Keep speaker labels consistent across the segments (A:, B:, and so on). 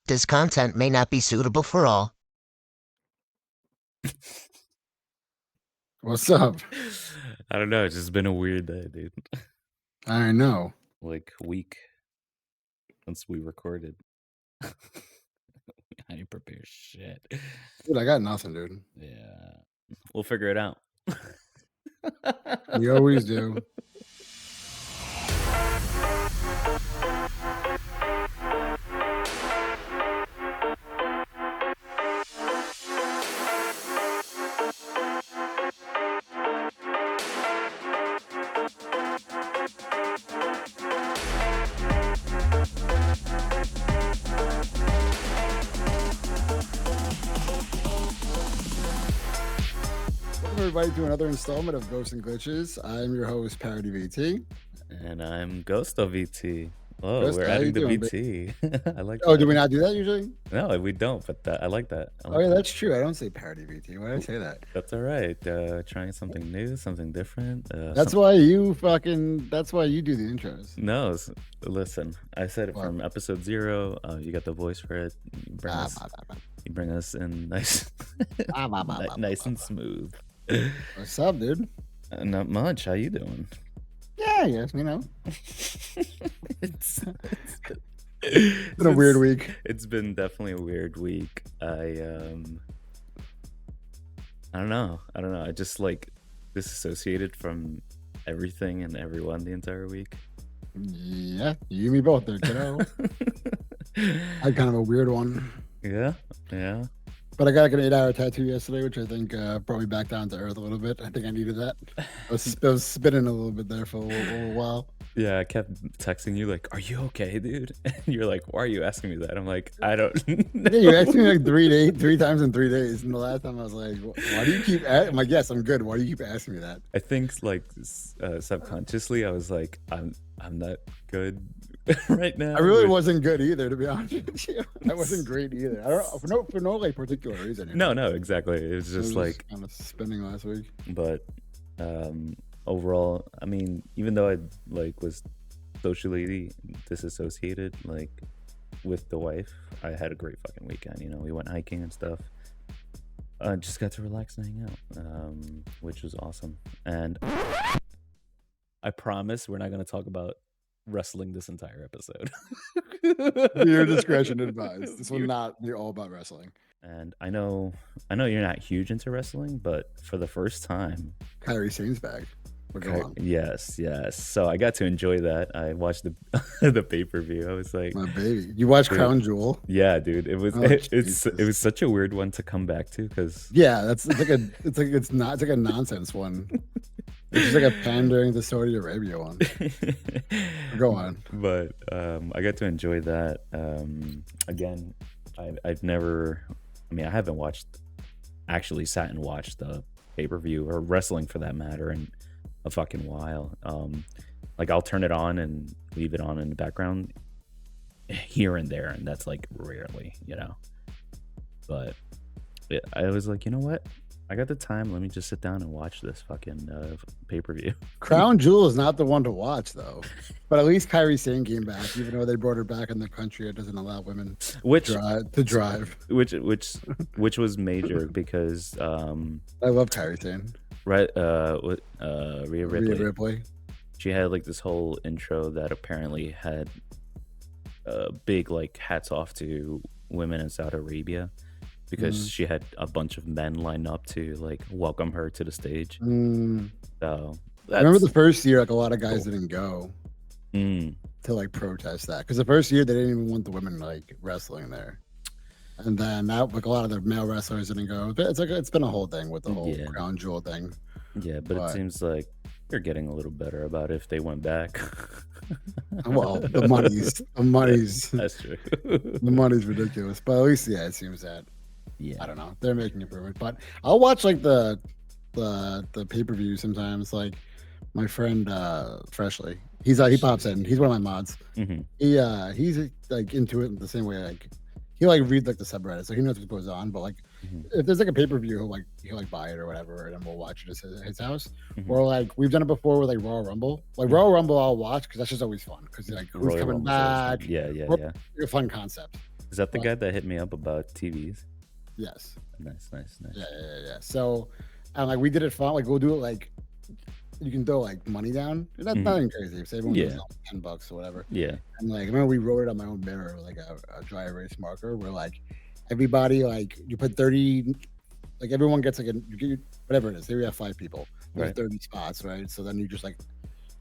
A: This content may not be suitable for all.
B: What's up?
C: I don't know. It's just been a weird day, dude.
B: I know.
C: Like week since we recorded. I didn't prepare shit.
B: Dude, I got nothing, dude.
C: Yeah. We'll figure it out.
B: We always do. Welcome everybody to another installment of Ghosts and Glitches. I'm your host, Parody VT.
C: And I'm Gosuto VT. Oh,
B: Ghost,
C: we're
B: how
C: adding
B: you
C: the
B: doing,
C: VT. I like that.
B: Oh, do we not do that usually?
C: No, we don't, but I like that. I like
B: Oh yeah,
C: that.
B: that's true. I don't say Parody VT. Why did I say that?
C: That's all right. Trying something new, something different.
B: That's why you that's why you do the intros.
C: No, listen. I said it
B: What?
C: from episode 0. You got the voice for it. You bring us in nice, nice and smooth.
B: What's up, dude?
C: Not much. How you doing?
B: Yeah, yes, you know.
C: It's
B: Been a weird week.
C: It's been definitely a weird week. I don't know. I just like disassociated from everything and everyone the entire week.
B: Yeah, you and me both there, kiddo. I had kind of a weird one.
C: Yeah.
B: But I got like an 8-hour tattoo yesterday, which I think brought me back down to earth a little bit. I think I needed that. I was spinning a little bit there for a little while.
C: Yeah, I kept texting you like, "Are you okay, dude?" And you're like, "Why are you asking me that?" I'm like, "I don't know."
B: Yeah, you asked me like three times in 3 days, and the last time I was like, "Why do you keep?" I'm like, "Yes, I'm good. Why do you keep asking me that?"
C: I think like subconsciously, I was like, "I'm not good right now."
B: I really wasn't good either, to be honest with you. I wasn't great either. I don't for no like particular reason.
C: No, exactly. It was just like
B: kind of spinning last week.
C: But overall, I mean, even though I like was socially disassociated, like with the wife, I had a great fucking weekend. You know, we went hiking and stuff. Just got to relax and hang out, which was awesome. And I promise we're not going to talk about wrestling this entire episode.
B: Your discretion advised. This will not be all about wrestling.
C: And I know you're not huge into wrestling, but for the first time,
B: Kairi Sane's back. We're going.
C: Yes. So I got to enjoy that. I watched the the pay-per-view. I was like,
B: My baby. You watched Crown Jewel?
C: Yeah, dude. It was
B: Oh,
C: it
B: Jesus.
C: was such a weird one to come back to because
B: Yeah, it's like a nonsense one. It's just like a pandering to Saudi Arabia one. Go on.
C: But I got to enjoy that. Again, I've never. I mean, I haven't actually sat and watched the pay-per-view or wrestling for that matter in a fucking while. Like I'll turn it on and leave it on in the background here and there, and that's like rarely, you know. But I was like, you know what? I got the time. Let me just sit down and watch this fucking pay-per-view.
B: Crown Jewel is not the one to watch though, but at least Kairi Sane came back, even though they brought her back in the country. It doesn't allow women to drive.
C: Which was major because
B: I love Kairi Sane.
C: Right, Rhea
B: Ripley.
C: She had like this whole intro that apparently had big like hats off to women in Saudi Arabia because she had a bunch of men lined up to like welcome her to the stage. So
B: I remember the first year, like a lot of guys
C: Cool.
B: didn't go to like protest that because the first year they didn't even want the women like wrestling there, and then now like a lot of the male wrestlers didn't go. But it's been a whole thing with the whole Crown Jewel thing.
C: Yeah, but it seems like they're getting a little better about it if they went back.
B: Well, the money's
C: That's true.
B: the money's ridiculous, but at least it seems that I don't know, they're making improvement. But I'll watch like the pay-per-view sometimes. Like my friend Freshly, he pops in. He's one of my mods. He's like into it in the same way. Like he like read like the subreddit, so he knows what goes on. But like if there's like a pay-per-view, he'll buy it or whatever, and then we'll watch it at his house. Or like we've done it before with like Royal Rumble. Like Royal Rumble I'll watch because that's just always fun because like who's coming back.
C: Yeah.
B: A fun concept.
C: Is that the
B: But-
C: guy that hit me up about TVs?
B: Yes.
C: Nice.
B: Yeah. So, and like we did it fun. Like we'll do it like you can throw like money down. That's
C: Mhm.
B: nothing crazy. Say everyone does
C: Yeah.
B: like $10 or whatever.
C: Yeah.
B: And like I remember we wrote it on my own mirror, like a dry erase marker, where like everybody like you put 30, like everyone gets like you get whatever it is. Say we have 5 people. There's
C: Right.
B: 30 spots, right? So then you just like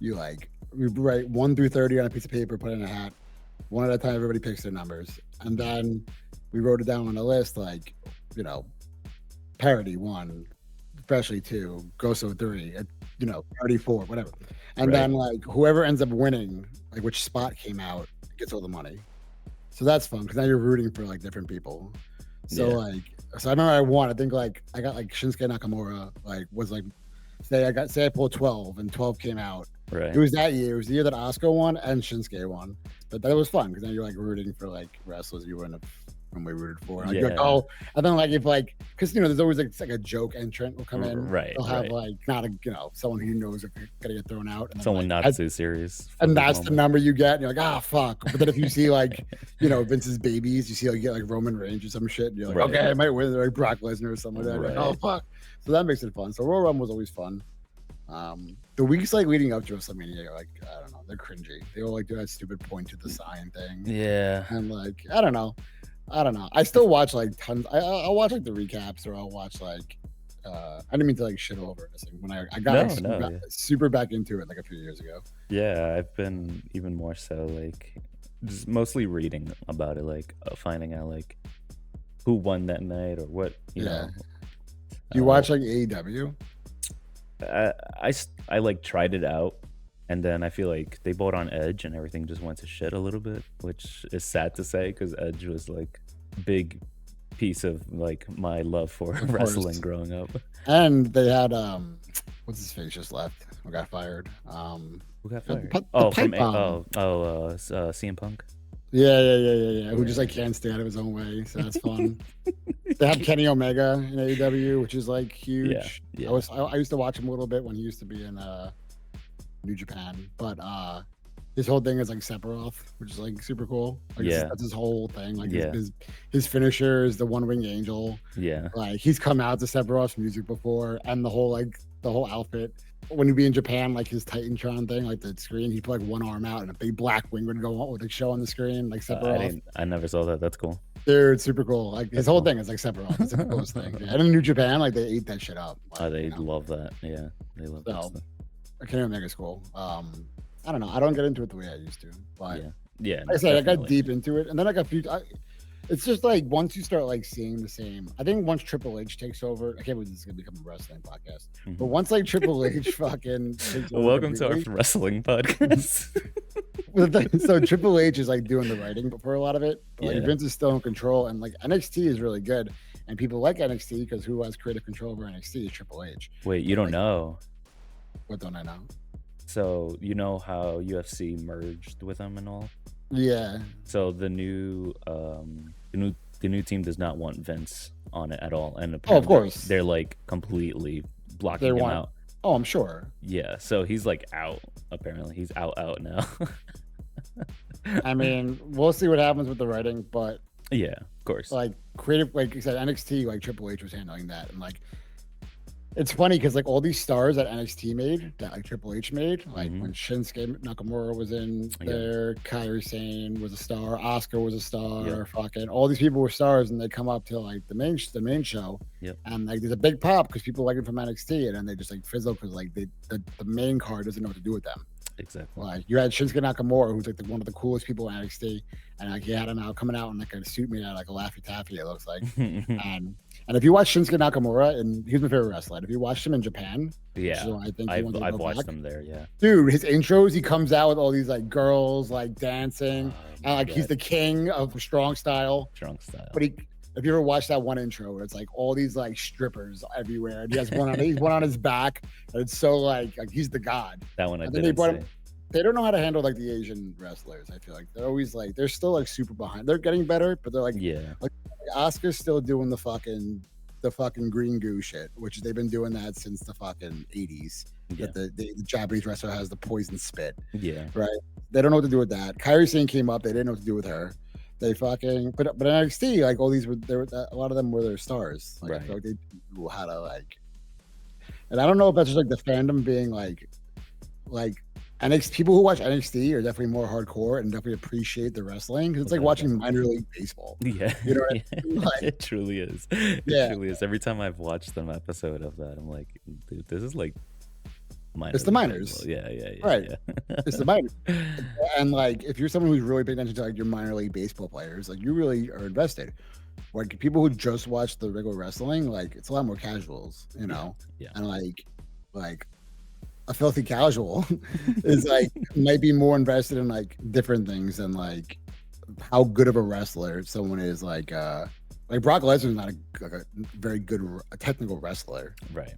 B: we write 1 through 30 on a piece of paper, put it in a hat. One at a time, everybody picks their numbers, and then we wrote it down on a list, like Parody 1, Freshly 2, Gosuto 3, Parody 4, whatever. And
C: Right.
B: then like whoever ends up winning, like which spot came out, gets all the money. So that's fun because now you're rooting for like different people. So
C: Yeah.
B: so I remember I won. I think like I got like Shinsuke Nakamura, like was like say I pulled 12 and 12 came out.
C: Right.
B: It was that year. It was the year that Oscar won and Shinsuke won. But that was fun because then you're like rooting for like wrestlers you wouldn't have normally rooted for. Like, you're like,
C: Yeah.
B: oh, and then like if like because there's always like it's like a joke entrant will come in.
C: Right,
B: They'll have
C: right.
B: like not a someone who knows are gonna get thrown out. And then,
C: Someone
B: like,
C: not too serious. for
B: and
C: the
B: that's the
C: moment.
B: number you get. And you're like, ah, fuck. But then if you see like, Vince's babies, you see like you get like Roman Reigns or some shit. And you're like,
C: Right.
B: okay, I might win, like Brock Lesnar or something like that. You're like, oh
C: Right.
B: fuck. So that makes it fun. So Royal Rumble was always fun. The weeks like leading up to WrestleMania, like I don't know, they're cringy. They all like do that stupid point to the sign thing,
C: Yeah.
B: and like I don't know. I still watch like tons. I'll watch like the recaps, or I'll watch like. I didn't mean to like shit over this thing when I got like,
C: No,
B: super back into it like a few years ago.
C: Yeah, I've been even more so like just mostly reading about it, like finding out like who won that night or what you
B: Yeah.
C: know.
B: Do you watch like AEW?
C: I like tried it out, and then I feel like they bought on Edge, and everything just went to shit a little bit, which is sad to say because Edge was like a big piece of like my love for
B: Of
C: wrestling
B: course.
C: growing up.
B: And they had what's his face just left? Who got fired?
C: Who got
B: the
C: fired?
B: pi- the
C: Oh,
B: pipe
C: from
B: bomb.
C: CM Punk.
B: Yeah. Who just like can't stay out of his own way, so that's fun. They have Kenny Omega in AEW, which is like huge.
C: Yeah.
B: I used to watch him a little bit when he used to be in New Japan, but his whole thing is like Sephiroth, which is like super cool. Like
C: Yeah.
B: that's his whole thing. Like
C: Yeah.
B: his finisher is the One Wing Angel.
C: Yeah.
B: Like he's come out to Sephiroth's music before, and the whole outfit. When he'd be in Japan, like his Titantron thing, like the screen, he'd put like one arm out and a big black wing would go on with the show on the screen, like Sephiroth.
C: I never saw that. That's cool.
B: Dude, super cool. Like his whole thing is like Sephiroth. It's like the coolest thing. Yeah. And in New Japan, like they ate that shit up.
C: Oh,
B: Like,
C: they love that. Yeah, they love that
B: So,
C: stuff.
B: Kenny Omega's cool. I don't know. I don't get into it the way I used to, but
C: Yeah.
B: like I said, I got
C: definitely.
B: deep into it, and then I got it's just like once you start like seeing the same. I think once Triple H takes over, I can't believe this is gonna become a wrestling podcast.
C: Mhm.
B: But once like Triple H fucking takes over
C: Welcome to our
B: completely-
C: wrestling podcast.
B: so Triple H is like doing the writing for a lot of it. But like
C: Yeah.
B: Vince is still in control, and like NXT is really good, and people like NXT because who has creative control over NXT is Triple H.
C: Wait, you don't
B: Like-
C: know?
B: What don't I know?
C: So you know how UFC merged with them and all?
B: Yeah,
C: So the new team does not want Vince on it at all, and apparently
B: course.
C: they're like completely blocking
B: They
C: him
B: want-
C: out.
B: oh, I'm sure.
C: Yeah, so he's like out. Apparently, he's out now.
B: I mean, we'll see what happens with the writing, but
C: Yeah, of course.
B: like creative, like I said, NXT, like Triple H was handling that, and like it's funny because like all these stars that NXT made, that like Triple H made, like
C: Mhm.
B: when Shinsuke Nakamura was in
C: Yeah.
B: there, Kairi Sane was a star, Oscar was a star,
C: Yeah.
B: fucking all these people were stars, and they come up to like the main show,
C: Yep.
B: and like there's a big pop because people like it from NXT, and then they just like fizzle because like the main card doesn't know what to do with them.
C: Exactly.
B: Like you had Shinsuke Nakamura, who's like one of the coolest people in NXT, and like he had him out coming out in like a suit made out of like a Laffy Taffy, it looks like. And if you watch Shinsuke Nakamura, and he's my favorite wrestler, and if you watched him in Japan, which is
C: Yeah,
B: why I think he wants to
C: I've
B: go
C: watched
B: back,
C: them there. Yeah.
B: dude, his intros, he comes out with all these like girls like dancing,
C: Oh,
B: and like he's the king of strong style.
C: strong style.
B: But if you ever watch that one intro, where it's like all these like strippers everywhere, and he has he's one on his back, and it's so like he's the god.
C: That one I
B: And then they
C: didn't
B: brought
C: see.
B: him- They don't know how to handle like the Asian wrestlers. I feel like they're always like they're still like super behind. They're getting better, but they're like
C: Yeah.
B: Oscar's still doing the fucking green goo shit, which they've been doing that since the fucking 80s.
C: Yeah.
B: That the Japanese wrestler has the poison spit.
C: Yeah.
B: They don't know what to do with that. Kairi Sane came up, they didn't know what to do with her. They fucking but NXT, like all these were there. A lot of them were their stars. Like I
C: Right.
B: feel like they knew how to like. And I don't know if that's just like the fandom being like NXT. People who watch NXT are definitely more hardcore and definitely appreciate the wrestling because it's like
C: Without a
B: watching
C: doubt.
B: minor league baseball.
C: Yeah,
B: You know what I mean? Like,
C: it truly is. It
B: Yeah.
C: truly is. Every time I've watched an episode of that, I'm like, dude, this is like minor
B: It's the
C: league
B: minors.
C: baseball. Yeah,
B: Right.
C: yeah.
B: it's the minor. And like if you're someone who's really paying attention to like your minor league baseball players, like you really are invested. Like people who just watch the regular wrestling, like it's a lot more casuals, you know.
C: Yeah.
B: And like a filthy casual is like might be more invested in like different things than like how good of a wrestler someone is. Like Brock Lesnar is not a very good technical wrestler.
C: Right.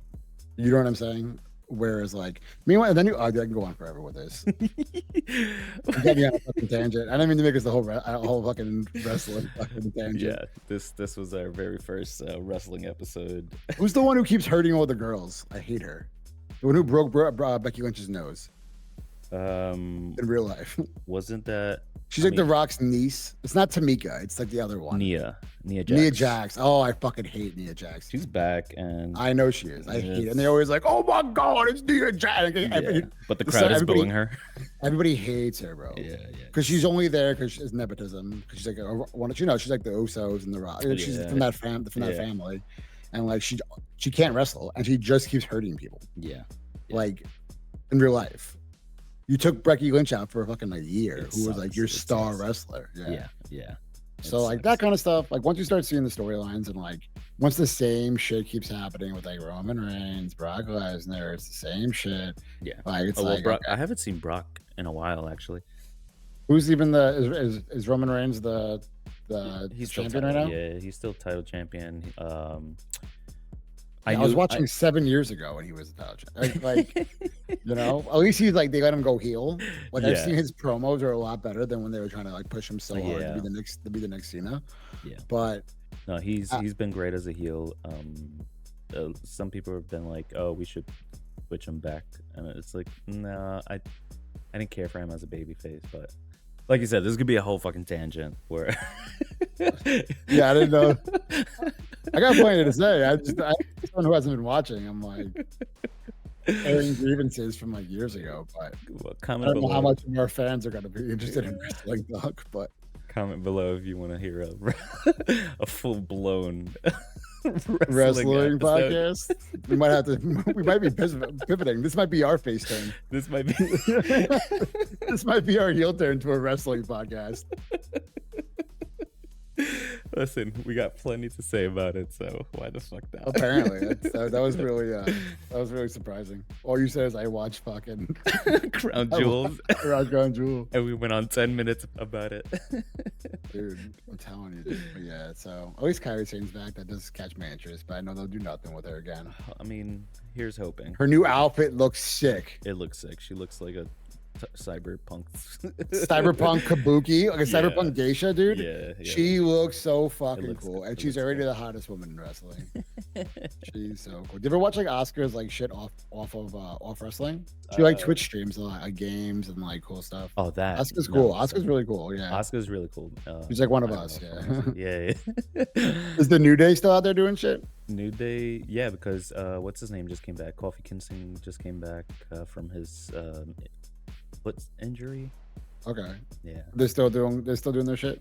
B: You know what I'm saying? Whereas like meanwhile, then I can go on forever with this. I'm getting on a fucking tangent. I didn't mean to make this the whole fucking wrestling fucking tangent.
C: Yeah. This was our very first wrestling episode.
B: Who's the one who keeps hurting all the girls? I hate her. The one who broke Becky Lynch's nose in real life.
C: Wasn't that
B: She's like The Rock's niece. It's not Tamika. It's like the other one.
C: Nia Jax?
B: Nia Jax. Oh, I fucking hate Nia Jax.
C: She's back, and
B: I know she is. I hate it. And they're always like, "Oh my god, it's Nia Jax."
C: yeah, but the crowd is booing her.
B: Everybody hates her, bro.
C: Yeah.
B: Because she's only there because it's nepotism. Because she's like, why don't you know? She's like the Usos and the Rock. She's from that family, and like she can't wrestle, and she just keeps hurting people.
C: Yeah.
B: Like in real life, you took Becky Lynch out for fucking a year, who was like your
C: It
B: star
C: sucks.
B: wrestler.
C: Yeah.
B: So like that kind of stuff, like once you start seeing the storylines and like once the same shit keeps happening with like Roman Reigns, Brock Lesnar, it's the same shit.
C: Yeah.
B: Like it's
C: Well,
B: like
C: Brock, I haven't seen Brock in a while, actually.
B: who's even is Roman Reigns the
C: He's
B: champion right now?
C: Yeah, he's still title champion.
B: I was watching 7 years ago when he was the title champion. Like you know, at least he's like they let him go heel. Like I've seen his promos are a lot better than when they were trying to like push him so hard to be the next Cena.
C: Yeah.
B: But
C: no, he's been great as a heel. Some people have been like, "Oh, we should switch him back," and it's like, no, I didn't care for him as a babyface, but like you said, this could be a whole fucking tangent where.
B: Yeah, I didn't know. I got plenty to say. I someone who hasn't been watching. I'm like airing grievances from like years ago, but I don't know how much of our fans are going to be interested in wrestling talk. But
C: comment below if you want to hear a full blown
B: wrestling podcast. We might have to. We might be pivoting. This might be our face turn.
C: This might be.
B: This might be our heel turn to a wrestling podcast.
C: Listen, we got plenty to say about it, so why the fuck not?
B: Apparently, that was really surprising. All you said is I watched fucking
C: Crown Jewels,
B: Crown Jewel,
C: and we went on 10 minutes about it.
B: Dude, I'm telling you, dude. But yeah, so at least Kairi Sane's back. That does catch my interest, but I know they'll do nothing with her again.
C: I mean, here's hoping.
B: Her new outfit looks sick.
C: It looks sick. She looks like a cyberpunk
B: kabuki, like a cyberpunk geisha, dude.
C: Yeah.
B: She looks so fucking cool,
C: good.
B: and she's already the hottest woman in wrestling. She's so cool. Do you ever watch like Oscars like shit off wrestling? She like Twitch streams a lot, like games and like cool stuff.
C: Oh, that
B: Oscar's cool. Oscar's really cool. Yeah,
C: Oscar's really cool.
B: She's like one of
C: I
B: us.
C: don't know.
B: Yeah.
C: Yeah.
B: Is the New Day still out there doing shit?
C: New Day, yeah, because what's his name just came back. Kofi Kingston just came back from his foot injury.
B: Okay.
C: Yeah.
B: They're still doing their shit.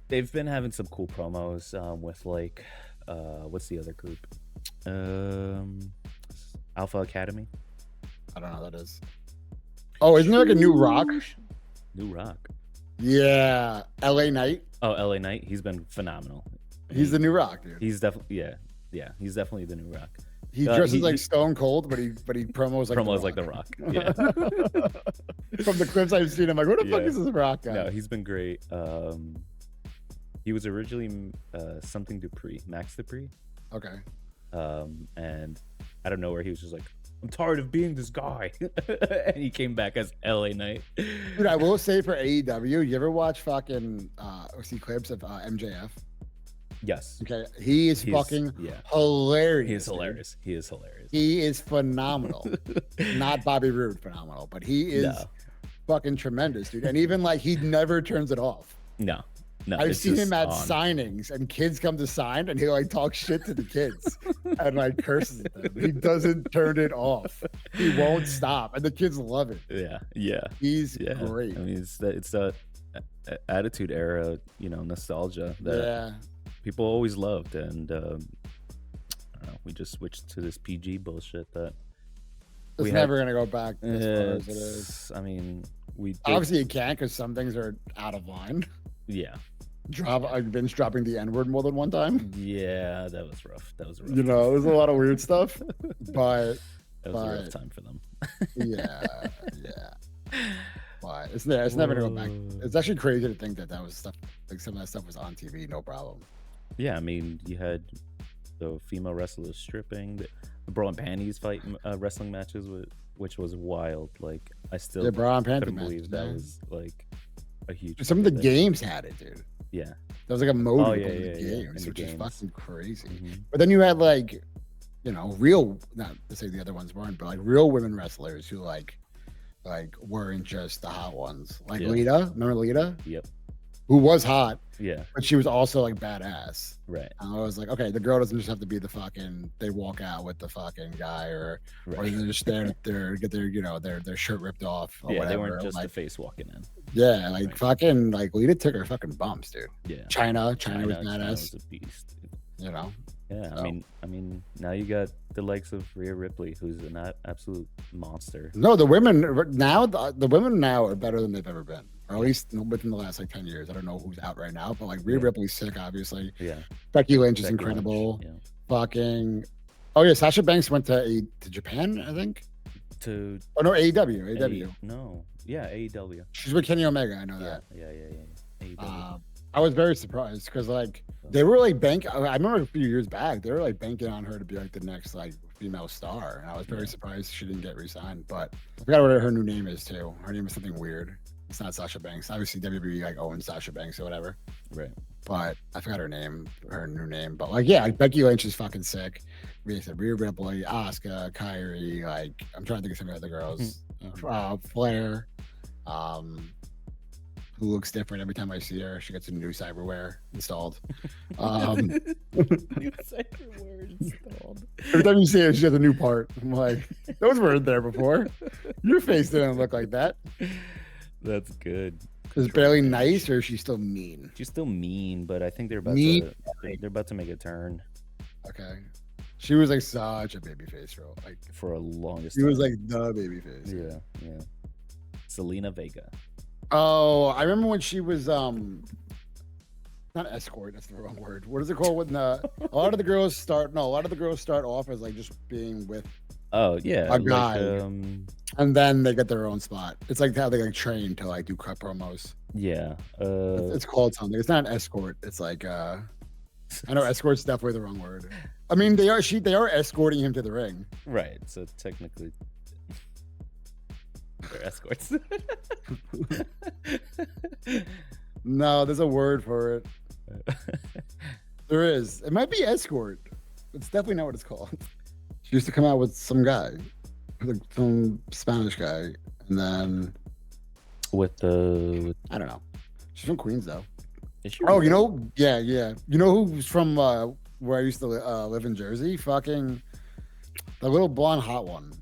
C: They've been having some cool promos with like what's the other group? Alpha Academy.
B: I don't know what that is. Oh, isn't there like a New Rock?
C: New Rock.
B: Yeah, LA Knight.
C: Oh, LA Knight. He's been phenomenal.
B: He's the New Rock, dude.
C: He's definitely he's definitely the New Rock.
B: He dresses like Stone Cold, but he promos like
C: The Rock. Yeah.
B: From the clips I've seen, I'm like, who the fuck is this Rock guy?
C: No, he's been great. He was originally something Dupree, Max Dupree.
B: Okay.
C: And I don't know where he was just like, I'm tired of being this guy, and he came back as LA Knight.
B: Dude, I will say for AEW, you ever watch fucking see clips of MJF?
C: Yes.
B: Okay, he's fucking hilarious.
C: He is hilarious. He is hilarious.
B: He is phenomenal. Not Bobby Roode phenomenal, but he is fucking tremendous, dude. And even like he never turns it off.
C: No,
B: I've
C: it's
B: seen
C: just
B: him at
C: on.
B: signings, and kids come to sign, and he like talks shit to the kids and like curses at them. He doesn't turn it off. He won't stop, and the kids love it.
C: Yeah.
B: He's
C: Yeah.
B: great.
C: I mean, it's that attitude era, nostalgia that people always loved, and I don't know, we just switched to this PG bullshit that
B: It's never gonna go back as far as it is.
C: I mean,
B: obviously it can't, because some things are out of line.
C: Yeah.
B: I've been dropping the N-word more than one time.
C: Yeah, that was rough. That was a rough.
B: There's a lot of weird stuff, but
C: that was a rough time for them.
B: yeah. But it's never gonna go back. It's actually crazy to think that was stuff, like some of that stuff was on TV, no problem.
C: Yeah, I mean, you had the female wrestlers stripping, the bra and panties fight wrestling matches, which was wild. Like, I still
B: bra and panty
C: couldn't
B: matches,
C: believe that was like a huge.
B: Some of the games had it, dude.
C: Yeah,
B: there was like a mode in the games, which is fucking crazy. But then you had like, real, not to say the other ones weren't, but like real women wrestlers who like weren't just the hot ones. Like Lita, remember Lita?
C: Yep.
B: Who was hot.
C: Yeah.
B: But she was also like badass.
C: Right.
B: And I was like, okay, the girl doesn't just have to be the fucking, they walk out with the fucking guy or they're just there to get their shirt ripped off. Or whatever.
C: They weren't just the face walking in.
B: Yeah, like fucking, like Lita took her fucking bumps, dude.
C: Yeah.
B: China was badass.
C: China was a beast.
B: Yeah,
C: so. I mean, now you got the likes of Rhea Ripley, who's an absolute monster.
B: No, the women now, the women now are better than they've ever been, or at least within the last like 10 years. I don't know who's out right now, but like Rhea Ripley's sick, obviously.
C: Yeah.
B: Becky Lynch is incredible. Fucking. Oh yeah, Sasha Banks went to Japan, I think.
C: No,
B: AEW.
C: No, yeah, AEW.
B: She's with Kenny Omega. I know that.
C: Yeah. AEW.
B: I was very surprised because like they were like I remember a few years back they were like banking on her to be like the next like female star, and I was very surprised she didn't get re-signed. But I forgot what her new name is too. Her name is something weird. It's not Sasha Banks. Obviously WWE like owns Sasha Banks or whatever.
C: Right.
B: But I forgot her new name. But like like Becky Lynch is fucking sick. We said Rhea Ripley, Asuka, Kyrie. Like I'm trying to think of some of the other girls. Flair. Who looks different every time I see her. She gets a new cyberware installed.
C: New cyberware installed.
B: Every time you see her, she has a new part. I'm like, those weren't there before. Your face didn't look like that.
C: That's good.
B: Is Bailey nice, or is she still mean?
C: She's still mean, but I think they're about to make a turn.
B: Okay. She was like such a baby face role. Like
C: for a longest
B: time. She was like the baby face.
C: Yeah. Selena Vega.
B: Oh, I remember when she was not escort, that's the wrong word. What is it called when a lot of the girls start off as like just being with a guy, and then they get their own spot. It's like how they like train to like do cut promos.
C: Yeah.
B: It's called something. It's not an escort. It's like I know escort's definitely the wrong word. I mean they are escorting him to the ring.
C: Right. So technically they're escorts.
B: No, there's a word for it. There is. It might be escort. It's definitely not what it's called. She used to come out with some guy, some Spanish guy, and then
C: I
B: don't know. She's from Queens though.
C: Oh,
B: yeah. You know who's from where I used to live in Jersey? Fucking the little blonde hot one.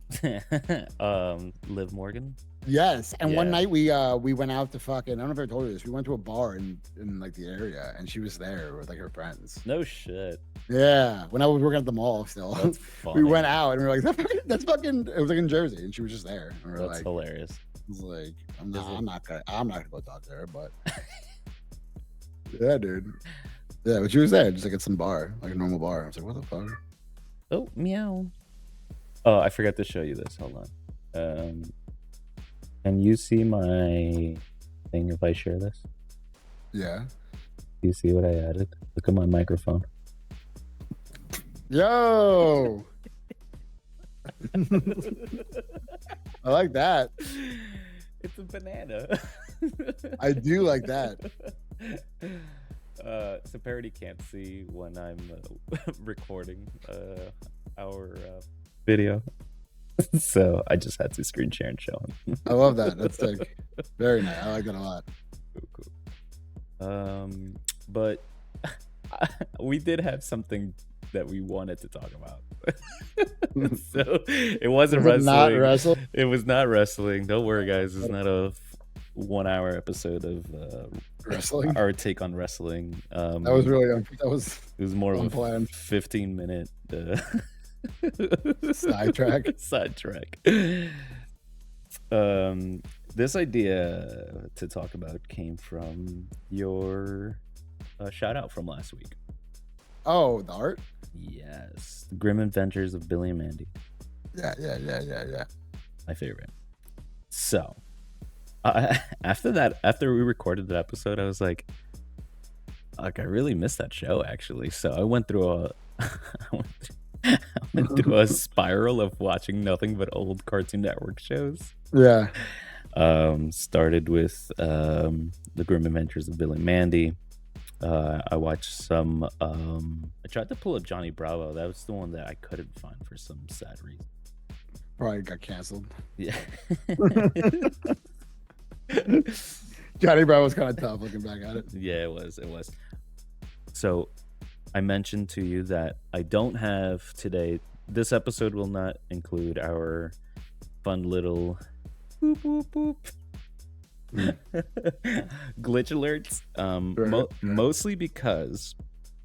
C: Liv Morgan.
B: Yes, and one night we went out to fucking, I don't know if I told you this. We went to a bar in like the area, and she was there with like her friends.
C: No shit.
B: Yeah, when I was working at the mall still.
C: That's funny.
B: We went out and we were like, that's fucking. It was like in Jersey, and she was just there. And we were
C: that's hilarious.
B: I was like, I'm not gonna go talk to her, but yeah, dude. Yeah, but she was there, just like at some bar, like a normal bar. I was like, what the fuck?
C: Oh, meow. Oh, I forgot to show you this. Hold on. Can you see my thing if I share this?
B: Yeah.
C: Do you see what I added? Look at my microphone.
B: Yo! I like that.
C: It's a banana.
B: I do like that.
C: So Parody can't see when I'm recording our video. So I just had to screen share and show him.
B: I love that. That's like very nice. I like that a lot.
C: Cool. But we did have something that we wanted to talk about. So it wasn't
B: Was it not
C: wrestling.
B: wrestling?
C: It was not wrestling. Don't worry, guys. It's not a 1 hour episode of
B: Wrestling?
C: our take on wrestling.
B: That was really that was
C: It was more of a
B: unplanned.
C: 15-minute
B: Sidetrack.
C: Sidetrack. This idea to talk about came from your shout out from last week.
B: Oh, the art?
C: Yes, the Grim Adventures of Billy and Mandy.
B: Yeah.
C: My favorite. So, after we recorded that episode, I was like, I really missed that show actually. So I went through I went through a spiral of watching nothing but old Cartoon Network shows.
B: Yeah.
C: Started with the Grim Adventures of Billy and Mandy. I watched some. I tried to pull up Johnny Bravo. That was the one that I couldn't find for some sad reason.
B: Probably got canceled.
C: Yeah.
B: Johnny Bravo was kind of tough looking back at it.
C: Yeah, it was. So I mentioned to you that I don't have today. This episode will not include our fun little boop boop boop glitch alerts. Mostly because,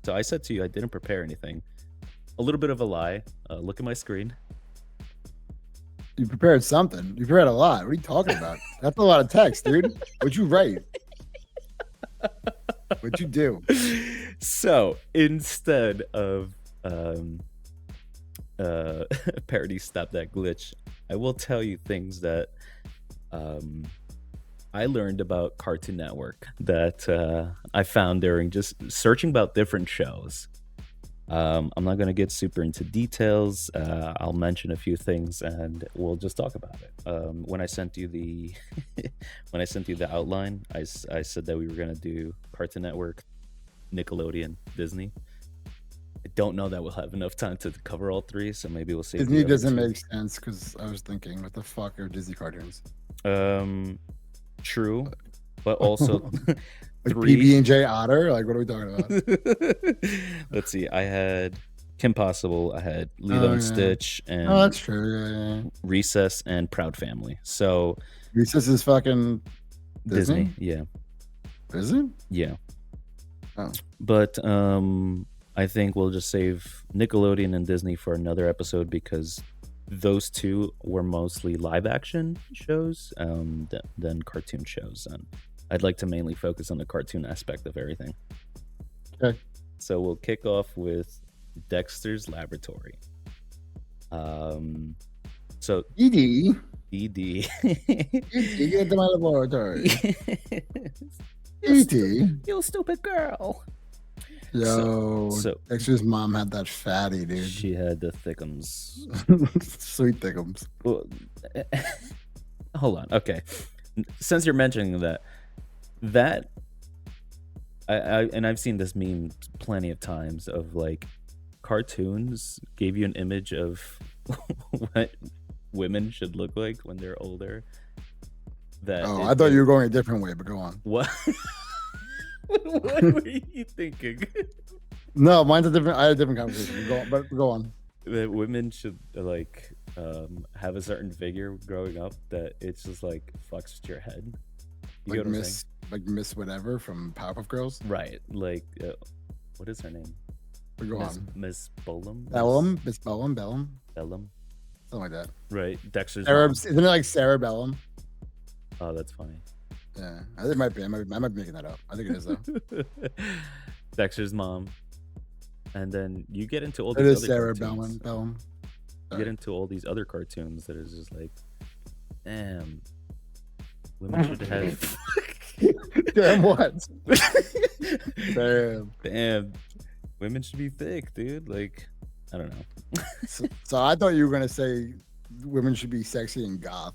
C: so I said to you I didn't prepare anything. A little bit of a lie. Look at my screen.
B: You prepared something. You prepared a lot. What are you talking about? That's a lot of text, dude. What'd you write? What'd you do?
C: So instead of Parody Stop That Glitch, I will tell you things that I learned about Cartoon Network that I found during just searching about different shows. I'm not going to get super into details. I'll mention a few things and we'll just talk about it. When I sent you the outline, I said that we were going to do Cartoon Network, Nickelodeon, Disney. I don't know that we'll have enough time to cover all three, so maybe we'll save
B: Disney doesn't make sense because I was thinking, what the fuck are Disney cartoons?
C: True, but also
B: Like PB&J Otter? Like, what are we talking about?
C: Let's see. I had Kim Possible. I had Lilo and Stitch, and
B: that's true. Yeah.
C: Recess and Proud Family. So
B: Recess is fucking Disney?
C: Yeah.
B: Is it?
C: Yeah.
B: Oh.
C: But I think we'll just save Nickelodeon and Disney for another episode because those two were mostly live action shows than cartoon shows, and I'd like to mainly focus on the cartoon aspect of everything.
B: Okay.
C: So we'll kick off with Dexter's Laboratory. So
B: Edie.
C: Edie.
B: Edie, get to my laboratory. Edie.
C: You stupid girl.
B: Yo,
C: so
B: Dexter's mom had that fatty, dude.
C: She had the thickums.
B: Sweet thickums.
C: Well, hold on. Okay. Since you're mentioning that and I've seen this meme plenty of times of like cartoons gave you an image of what women should look like when they're older.
B: I thought you were going a different way, but go on.
C: What? What were you thinking?
B: No, mine's a different. I had a different conversation. Go on.
C: That women should like have a certain figure growing up that it's just like fucks with your head. You
B: like Miss whatever from Powerpuff Girls.
C: Right. Like what is her name?
B: Go on.
C: Miss Bolam.
B: Miss Bellum.
C: Something
B: like that.
C: Right. Dexter's.
B: Isn't it like Sarah Bellum?
C: Oh, that's funny.
B: Yeah, it might be. I might be making that up. I think it is though.
C: Dexter's mom, and then you get into all
B: these.
C: It
B: is
C: other
B: Sarah
C: cartoons.
B: Bellum.
C: You get into all these other cartoons that is just like, damn, women should have.
B: Damn what?
C: Damn, women should be thick, dude. Like, I don't know.
B: So I thought you were gonna say women should be sexy and goth.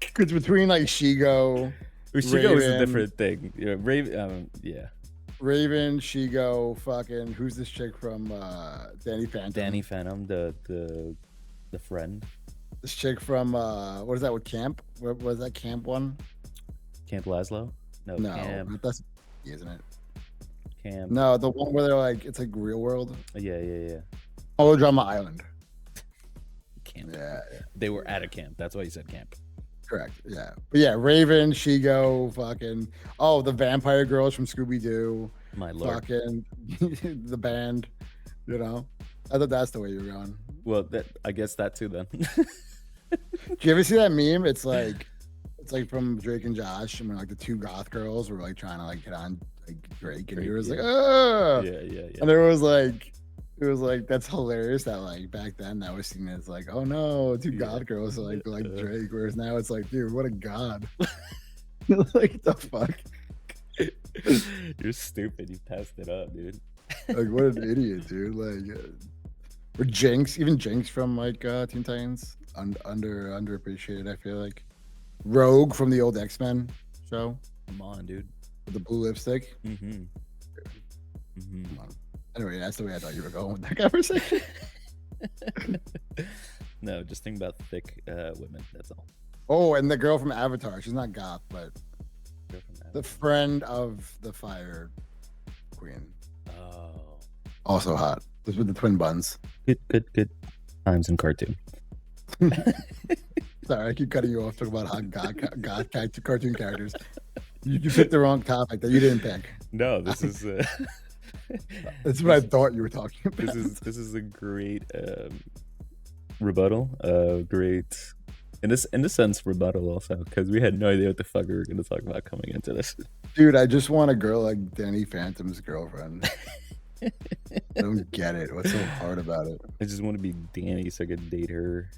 B: Because between like Shigo
C: is a different thing. Yeah, Raven,
B: Raven, Shigo, fucking who's this chick from Danny Phantom?
C: Danny Phantom, the friend.
B: This chick from what is that with Camp? What was that Camp one?
C: Camp Laszlo? No,
B: No,
C: Camp.
B: that's isn't it?
C: Camp.
B: No, the one where they're like it's like real world.
C: Yeah.
B: Melodrama Island.
C: Camp.
B: Yeah.
C: They were at a camp. That's why you said camp.
B: Correct. Yeah. But yeah, Raven, Shigo, fucking the vampire girls from Scooby Doo.
C: My lord.
B: Fucking the band. You know, I thought that's the way you were going.
C: Well, I guess that too then.
B: Do you ever see that meme? It's like from Drake and Josh, and when like the two goth girls were like trying to like get on like Drake, and he was like, "Ah!"
C: Yeah.
B: And it was like that's hilarious that like back then that was seen as like, oh no, two goth girls are like Drake, whereas now it's like, dude, what a god. Like the fuck.
C: You're stupid. You passed it up, dude.
B: Like what an idiot, dude. Like or Jinx, even Jinx from like Teen Titans, underappreciated. I feel like Rogue from the old X-Men show.
C: Come on, dude.
B: With the blue lipstick.
C: Mm-hmm.
B: Come on. Anyway, that's the way I thought you were going with that conversation.
C: No, just think about thick women. That's all.
B: Oh, and the girl from Avatar. She's not goth, but the friend of the Fire Queen.
C: Oh.
B: Also hot. This with the twin buns.
C: Good times in cartoon.
B: Sorry, I keep cutting you off talking about hot goth cartoon characters. You picked the wrong topic that you didn't pick.
C: No, this is.
B: That's what I thought you were talking about.
C: This is a great rebuttal. Great, in a sense, rebuttal also, because we had no idea what the fuck we were going to talk about coming into this.
B: Dude, I just want a girl like Danny Phantom's girlfriend. I don't get it. What's so hard about it?
C: I just want to be Danny so I could date her.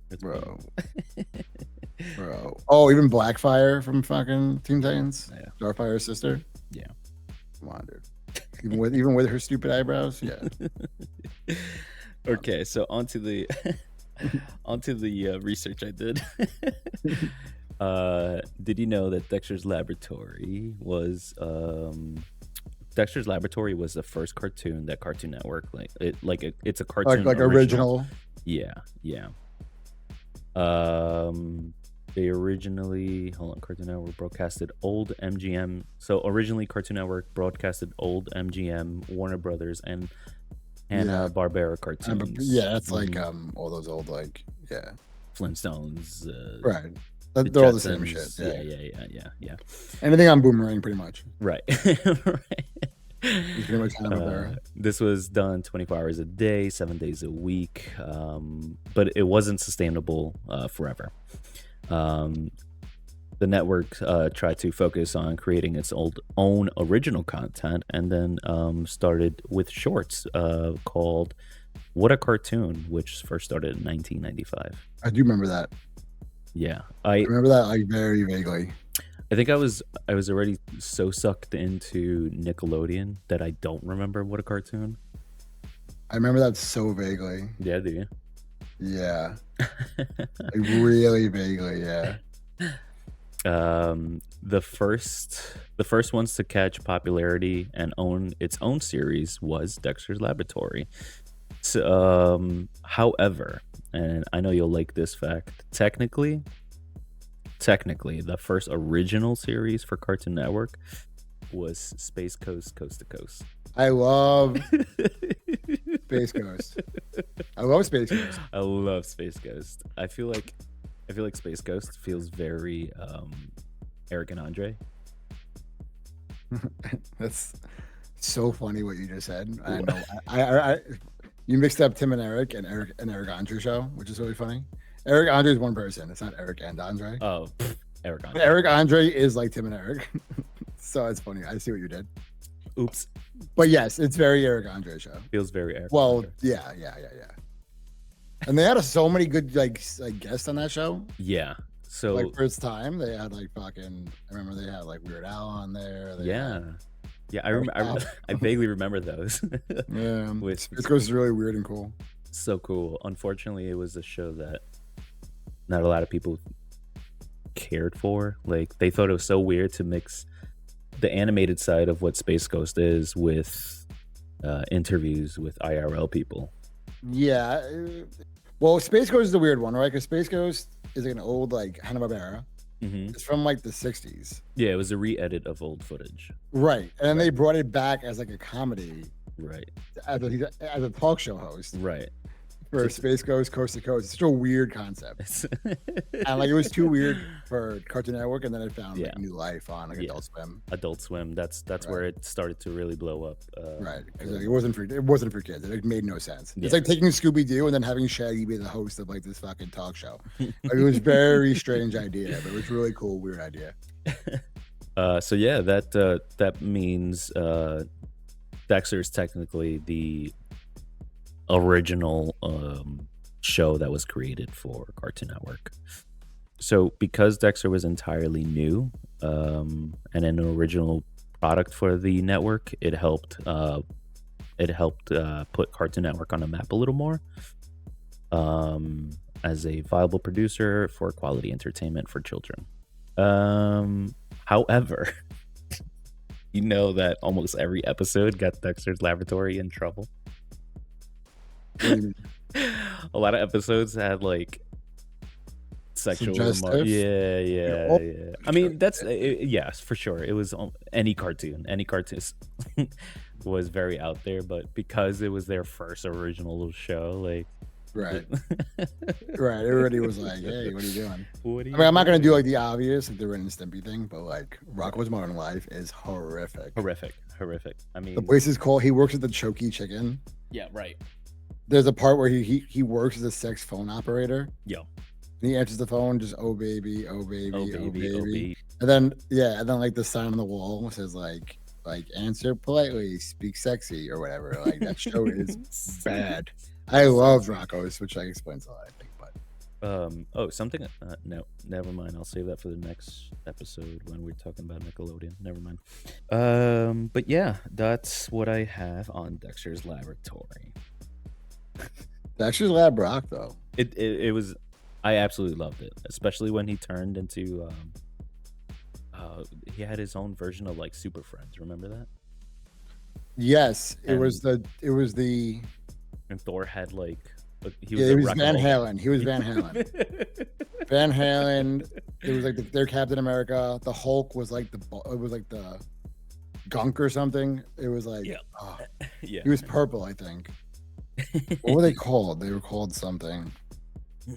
C: That's
B: Bro. Oh, even Blackfire from fucking Teen Titans?
C: Yeah.
B: Starfire's sister?
C: Yeah.
B: Come on, dude. Even with her stupid eyebrows? Yeah.
C: Okay, so onto the research I did. Did you know that Dexter's Laboratory was the first cartoon that Cartoon Network it's a cartoon
B: like original.
C: Yeah. They originally Cartoon Network broadcasted old MGM. So originally Cartoon Network broadcasted old MGM, Warner Brothers, and Hanna-Barbera cartoons.
B: Yeah, that's like all those old
C: Flintstones.
B: Right. They're all the same shit.
C: Yeah.
B: Anything on Boomerang, pretty much.
C: Right.
B: Pretty much Hanna-Barbera.
C: This was done 24 hours a day, 7 days a week, but it wasn't sustainable forever. The network tried to focus on creating its own original content, and then started with shorts called What a Cartoon, which first started in 1995.
B: I do remember that.
C: Yeah,
B: I remember that like very vaguely.
C: I think I was already so sucked into Nickelodeon that I don't remember What a Cartoon.
B: I remember that so vaguely.
C: Yeah, do you?
B: Yeah. Like really vaguely, yeah.
C: The first ones to catch popularity and own its own series was Dexter's Laboratory. So, however, and I know you'll like this fact, technically, the first original series for Cartoon Network was Space Coast Coast to Coast.
B: I love Space Coast. I love Space Coast.
C: I love Space Coast. I feel like Space Coast feels very Eric and Andre.
B: That's so funny what you just said. I know. I you mixed up Tim and Eric Andre show, which is really funny. Eric Andre is one person. It's not Eric and Andre.
C: Oh, Eric Andre.
B: Eric Andre is like Tim and Eric. So it's funny. I see what you did.
C: Oops.
B: But yes, it's very Eric Andre show.
C: Feels very Eric.
B: Well,
C: Andre.
B: yeah. And they had so many good like guests on that show.
C: Yeah. So
B: like first time they had like fucking. I remember they had like Weird Al on there.
C: I remember. I vaguely remember those.
B: Yeah. This goes really weird and cool.
C: So cool. Unfortunately, it was a show that not a lot of people cared for. Like they thought it was so weird to mix the animated side of what Space Ghost is with interviews with IRL people.
B: Yeah. Well, Space Ghost is the weird one, right? Because Space Ghost is like an old like Hanna-Barbera. It's from like the 60s.
C: Yeah, it was a re-edit of old footage.
B: Right. And then they brought it back as like a comedy.
C: Right.
B: As a talk show host.
C: Right.
B: For Space Ghost Coast to Coast. It's such a weird concept. And like it was too weird for Cartoon Network, and then it found like new life on like Adult Swim.
C: Adult Swim. That's where it started to really blow up.
B: Right. Because like, it wasn't for kids. It made no sense. It's like taking Scooby Doo and then having Shaggy be the host of like this fucking talk show. Like, it was a very strange idea, but it was really cool, weird idea.
C: So yeah, that means Dexter is technically the original show that was created for Cartoon Network. So because Dexter was entirely new and an original product for the network, it helped put Cartoon Network on the map a little more as a viable producer for quality entertainment for children. However, you know that almost every episode got Dexter's Laboratory in trouble. A lot of episodes had like sexual yeah. I mean, that's yes, for sure. It was any cartoon was very out there, but because it was their first original show, like
B: right. Everybody was like, "Hey, what are you doing?" I'm not gonna do like the obvious, like the Ren and Stimpy thing, but like Rocko's Modern Life is horrific.
C: I mean,
B: the place is called. He works at the Chokey Chicken.
C: Yeah, right.
B: There's a part where he works as a sex phone operator.
C: Yo.
B: And he answers the phone, just oh baby. And then like the sign on the wall says like answer politely, speak sexy or whatever. Like that show is bad. I love Rocko's, which explains a lot, I think. But
C: something. No, never mind. I'll save that for the next episode when we're talking about Nickelodeon. Never mind. But yeah, that's what I have on Dexter's Laboratory.
B: Dexter's Lab rock though.
C: It was. I absolutely loved it, especially when he turned into. He had his own version of like Super Friends. Remember that?
B: Yes, it was the.
C: And Thor had like.
B: He was Van Halen. He was Van Halen. Van Halen. It was like their Captain America. The Hulk was like the gunk or something. It was like he was purple, I think. What were they called? They were called something.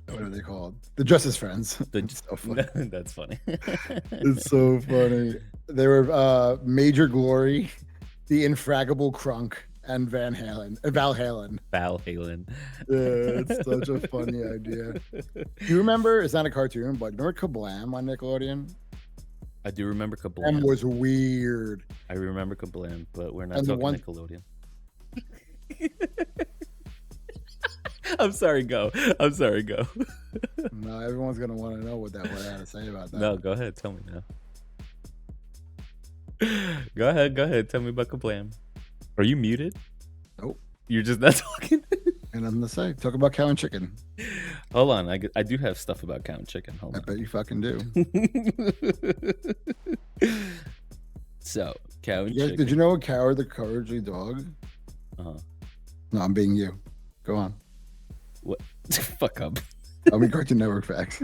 B: What are they called? The Justice Friends.
C: That's so funny. That's funny.
B: It's so funny. They were Major Glory, the Infraggable Crunk, and Val Halen. Yeah, it's such a funny idea. Do you remember? It's not a cartoon, but remember Kablam on Nickelodeon?
C: I do remember Kablam.
B: Kablam was weird.
C: I remember Kablam, but we're not talking Nickelodeon. I'm sorry, go.
B: No, everyone's gonna want to know what I had to say about that.
C: No, go ahead. Tell me now. Go ahead. Tell me about Kablam. Are you muted?
B: Nope.
C: You're just not talking.
B: And nothing to say. Talk about Cow and Chicken.
C: Hold on, I do have stuff about Cow and Chicken. Hold on.
B: I bet you fucking do.
C: So, Cow and Chicken.
B: Did you know Coward the Cowardly Dog?
C: Uh-huh.
B: No, I'm being you. Go on.
C: What? Fuck up.
B: I'll be Cartoon Network facts.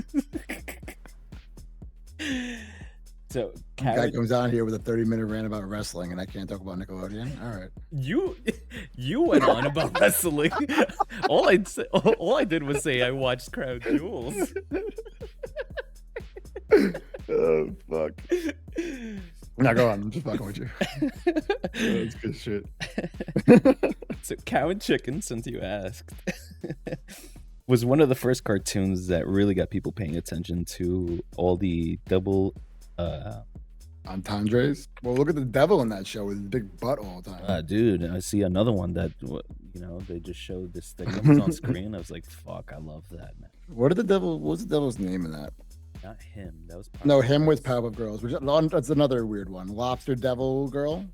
C: So,
B: guy comes on here with a 30-minute rant about wrestling, and I can't talk about Nickelodeon. All right.
C: You went on about wrestling. All I did was say I watched Crown Jewels.
B: Oh fuck. Now go on. I'm just fucking with you. That's good shit.
C: So, Cow and Chicken, since you asked, was one of the first cartoons that really got people paying attention to all the double
B: entendres. Well, look at the devil in that show with his big butt all the time.
C: Dude, I see another one that they just showed this thing that was on screen. I was like, fuck, I love that, man.
B: What was the devil's name in that?
C: Not him. That was
B: him with Powerpuff Girls. That's another weird one. Lobster Devil Girl.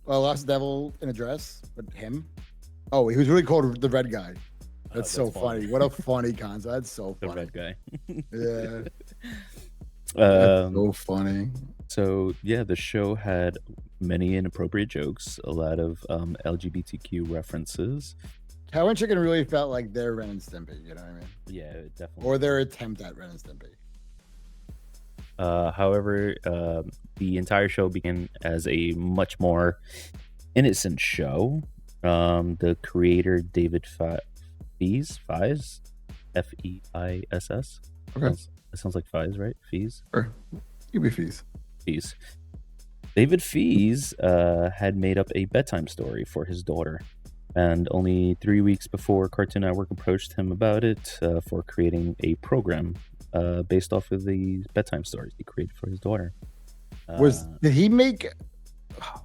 B: Well, Lobster Devil in a dress, but him. Oh, he was really called the Red Guy. That's so funny. What a funny concept. That's so funny.
C: The Red Guy.
B: Yeah. That's so funny.
C: So yeah, the show had many inappropriate jokes, a lot of LGBTQ references.
B: Cow and Chicken really felt like their Ren and Stimpy, you know what I mean?
C: Yeah, definitely.
B: Or their attempt at Ren and Stimpy.
C: However, the entire show began as a much more innocent show. The creator David Fies, Feiss.
B: Okay.
C: It sounds like Fies, right? Fees.
B: Sure. You be fees.
C: Fees. David Fies had made up a bedtime story for his daughter, and only 3 weeks before Cartoon Network approached him about it for creating a program based off of the bedtime stories he created for his daughter.
B: Did he make?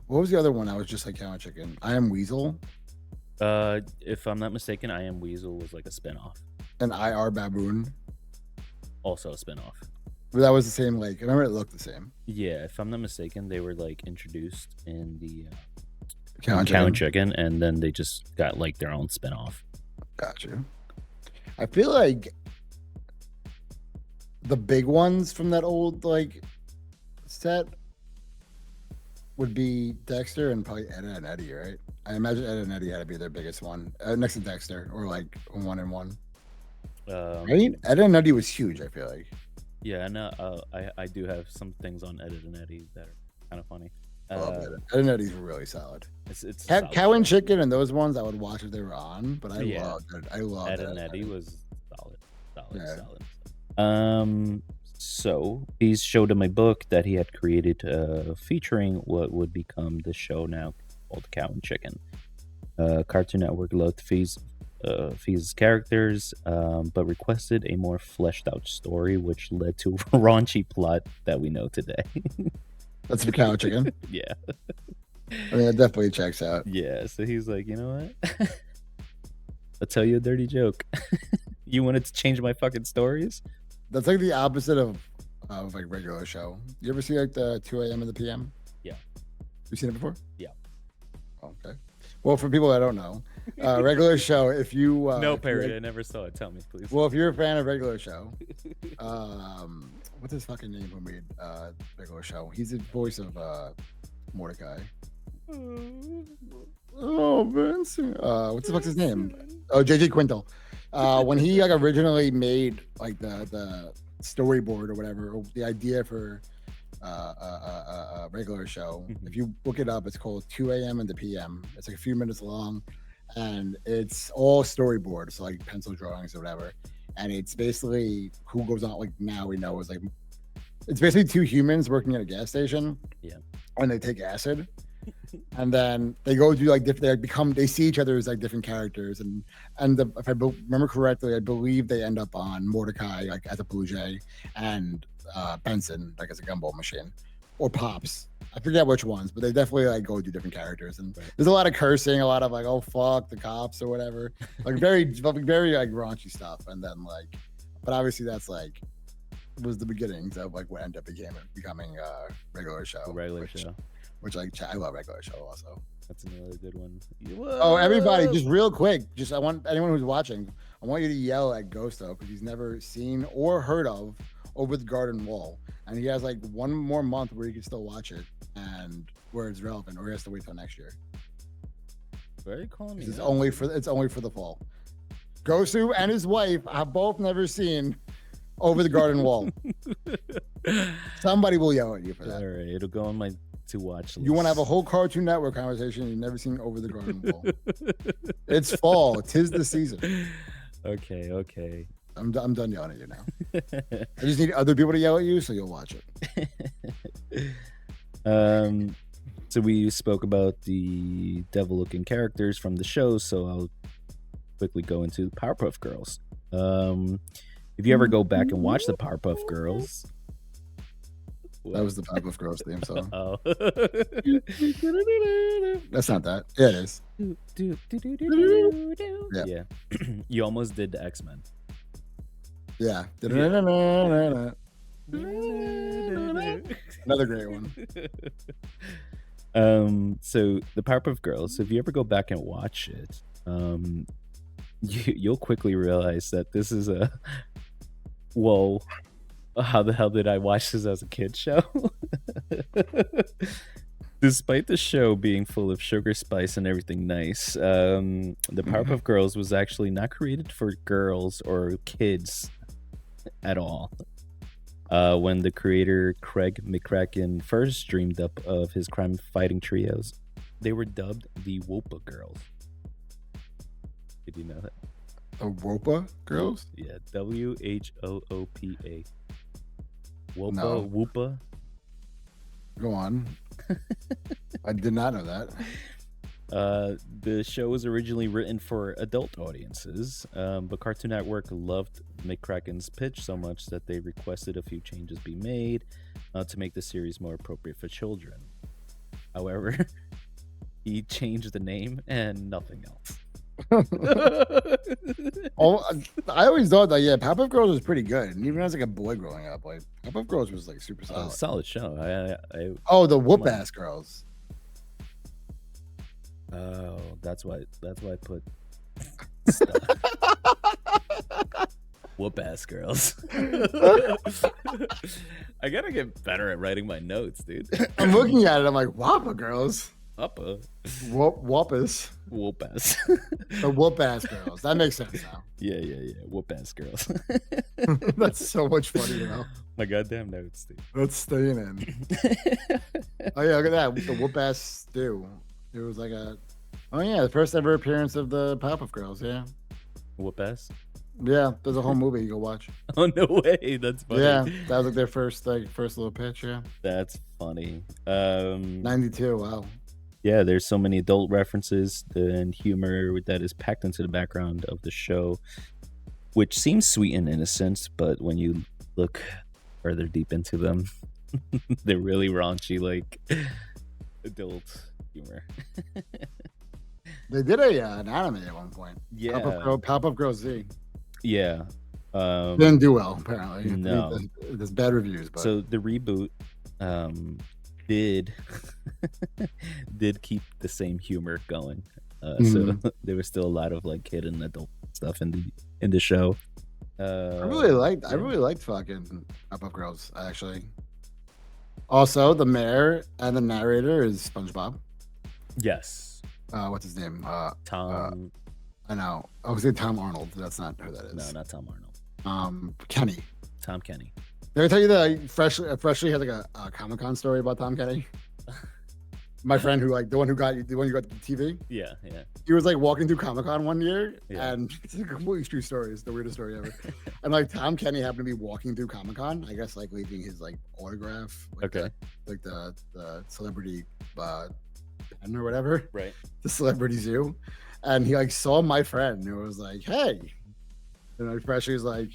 B: What was the other one? I was just like Cow and Chicken. I Am Weasel.
C: If I'm not mistaken, I Am Weasel was like a spinoff.
B: And IR Baboon.
C: Also a spinoff.
B: But that was the same. Like, I remember it looked the same.
C: Yeah, if I'm not mistaken, they were like introduced in the
B: Cow
C: and Chicken, and then they just got like their own spinoff.
B: Gotcha. I feel like the big ones from that old like set would be Dexter and probably Ed and Eddie, right? I imagine Ed and Eddie had to be their biggest one, next to Dexter, or like 1-in-1. Right? Ed and Eddie was huge. I feel like.
C: Yeah, no, I do have some things on Ed and Eddie that are kind of funny.
B: Ed and Eddie's really solid.
C: It's
B: Cow and Chicken and those ones I would watch if they were on, but I love
C: Ed and Eddie was solid.
B: Yeah.
C: So he showed him a book that he had created featuring what would become the show now called Cow and Chicken. Cartoon Network loved Fees' characters, but requested a more fleshed out story, which led to a raunchy plot that we know today.
B: That's the Cow and Chicken.
C: Yeah.
B: I mean, it definitely checks out.
C: Yeah, so he's like, you know what? I'll tell you a dirty joke. You wanted to change my fucking stories?
B: That's like the opposite of like regular show. You ever see like the 2 a.m. and the p.m.?
C: Yeah.
B: You seen it before?
C: Yeah.
B: Okay. Well, for people that don't know, regular show, if you
C: no, Parody, I never saw it. Tell me, please.
B: Well, if you're a fan of regular show, what's his fucking name who made regular show? He's the voice of Mordecai. Oh, Vince. What's the fuck's his name? Oh, JJ Quintel. When he like originally made like the storyboard or whatever, or the idea for a regular show, if you look it up, it's called 2 a.m. and the p.m. It's like a few minutes long, and it's all storyboards, so like pencil drawings or whatever. And it's basically who goes on, like now we know is like it's basically two humans working at a gas station.
C: Yeah.
B: And they take acid. And then they go do like different. They see each other as like different characters, and if I remember correctly, I believe they end up on Mordecai like as a blue jay, and Benson like as a gumball machine, or Pops. I forget which ones, but they definitely like go do different characters. And there's a lot of cursing, a lot of like, oh fuck the cops or whatever, like very like raunchy stuff. And then like, but obviously that's like was the beginnings of like what ended up becoming a regular show. Which like I love regular show also.
C: That's another good one.
B: Whoa. Oh, everybody, just real quick, I want anyone who's watching, I want you to yell at Gosuto because he's never seen or heard of Over the Garden Wall, and he has like one more month where he can still watch it and where it's relevant, or he has to wait till next year.
C: Very calm.
B: It's only for the fall. Gosu and his wife have both never seen Over the Garden Wall. Somebody will yell at you for that.
C: All right, it'll go on my to watch list.
B: You want to have a whole Cartoon Network conversation you've never seen Over the Garden Wall. It's fall. 'Tis the season.
C: Okay.
B: I'm done yelling at you now. I just need other people to yell at you so you'll watch
C: it. So we spoke about the devil-looking characters from the show, so I'll quickly go into Powerpuff Girls. If you ever go back and watch the Powerpuff Girls,
B: that was the Powerpuff Girls theme song.
C: Oh.
B: That's not that. Yeah, it is.
C: Yeah. You almost did the X-Men.
B: Yeah. Another great one.
C: So the Powerpuff Girls, if you ever go back and watch it, you'll quickly realize that this is a whoa. How the hell did I watch this as a kid show? Despite the show being full of sugar, spice, and everything nice, the Powerpuff Girls was actually not created for girls or kids at all. When the creator Craig McCracken first dreamed up of his crime-fighting trios, they were dubbed the Wopa Girls. Did you know that?
B: The Wopa Girls?
C: Yeah, WHOOPA. Wopa,
B: No.
C: Whoopa.
B: Go on. I did not know that.
C: The show was originally written for adult audiences, but Cartoon Network loved McCracken's pitch so much that they requested a few changes be made to make the series more appropriate for children. However, he changed the name and nothing else.
B: Oh, I always thought that Powerpuff Girls was pretty good, and even as like a boy growing up, like Powerpuff Girls was like super solid.
C: Solid show.
B: The whoop ass girls.
C: Oh, that's why I put whoop ass girls. I gotta get better at writing my notes, dude.
B: I'm looking at it. I'm like, Whoppa Girls.
C: Whoppa.
B: Whoppas.
C: Whoop ass.
B: The whoop ass girls. That makes sense now.
C: Yeah. Whoop ass girls.
B: That's so much funny now.
C: My goddamn notes, dude.
B: That's staying in. Oh yeah, look at that. The whoop ass stew. It was like the first ever appearance of the Powerpuff Girls. Yeah.
C: Whoop ass.
B: Yeah, there's a whole movie you go watch.
C: Oh no way, that's funny.
B: Yeah, that was like their first little pitch. Yeah.
C: That's funny.
B: 92. Wow.
C: Yeah, there's so many adult references and humor that is packed into the background of the show, which seems sweet and innocent, but when you look further deep into them, they're really raunchy, like adult humor.
B: They did an anime at one point.
C: Yeah.
B: Powerpuff Girls Z.
C: Yeah.
B: Didn't do well, apparently.
C: No.
B: There's bad reviews. But...
C: So the reboot did keep the same humor going. So there was still a lot of like kid and adult stuff in the show. I really liked fucking Powerpuff Girls, actually. Also, the mayor and the narrator is SpongeBob. Yes.
B: What's his name?
C: Tom.
B: I know. I was saying Tom Arnold. That's not who that is.
C: No, not Tom Arnold.
B: Kenny.
C: Tom Kenny.
B: Did I tell you that I freshly had like a Comic-Con story about Tom Kenny? My friend who the one who got the TV.
C: Yeah.
B: He was like walking through Comic-Con one year, and it's a completely true story. It's the weirdest story ever. And like Tom Kenny happened to be walking through Comic-Con, I guess, like leaving his like autograph, the celebrity pen or whatever,
C: right?
B: The celebrity zoo, and he like saw my friend who was like, "Hey," and my friend was like,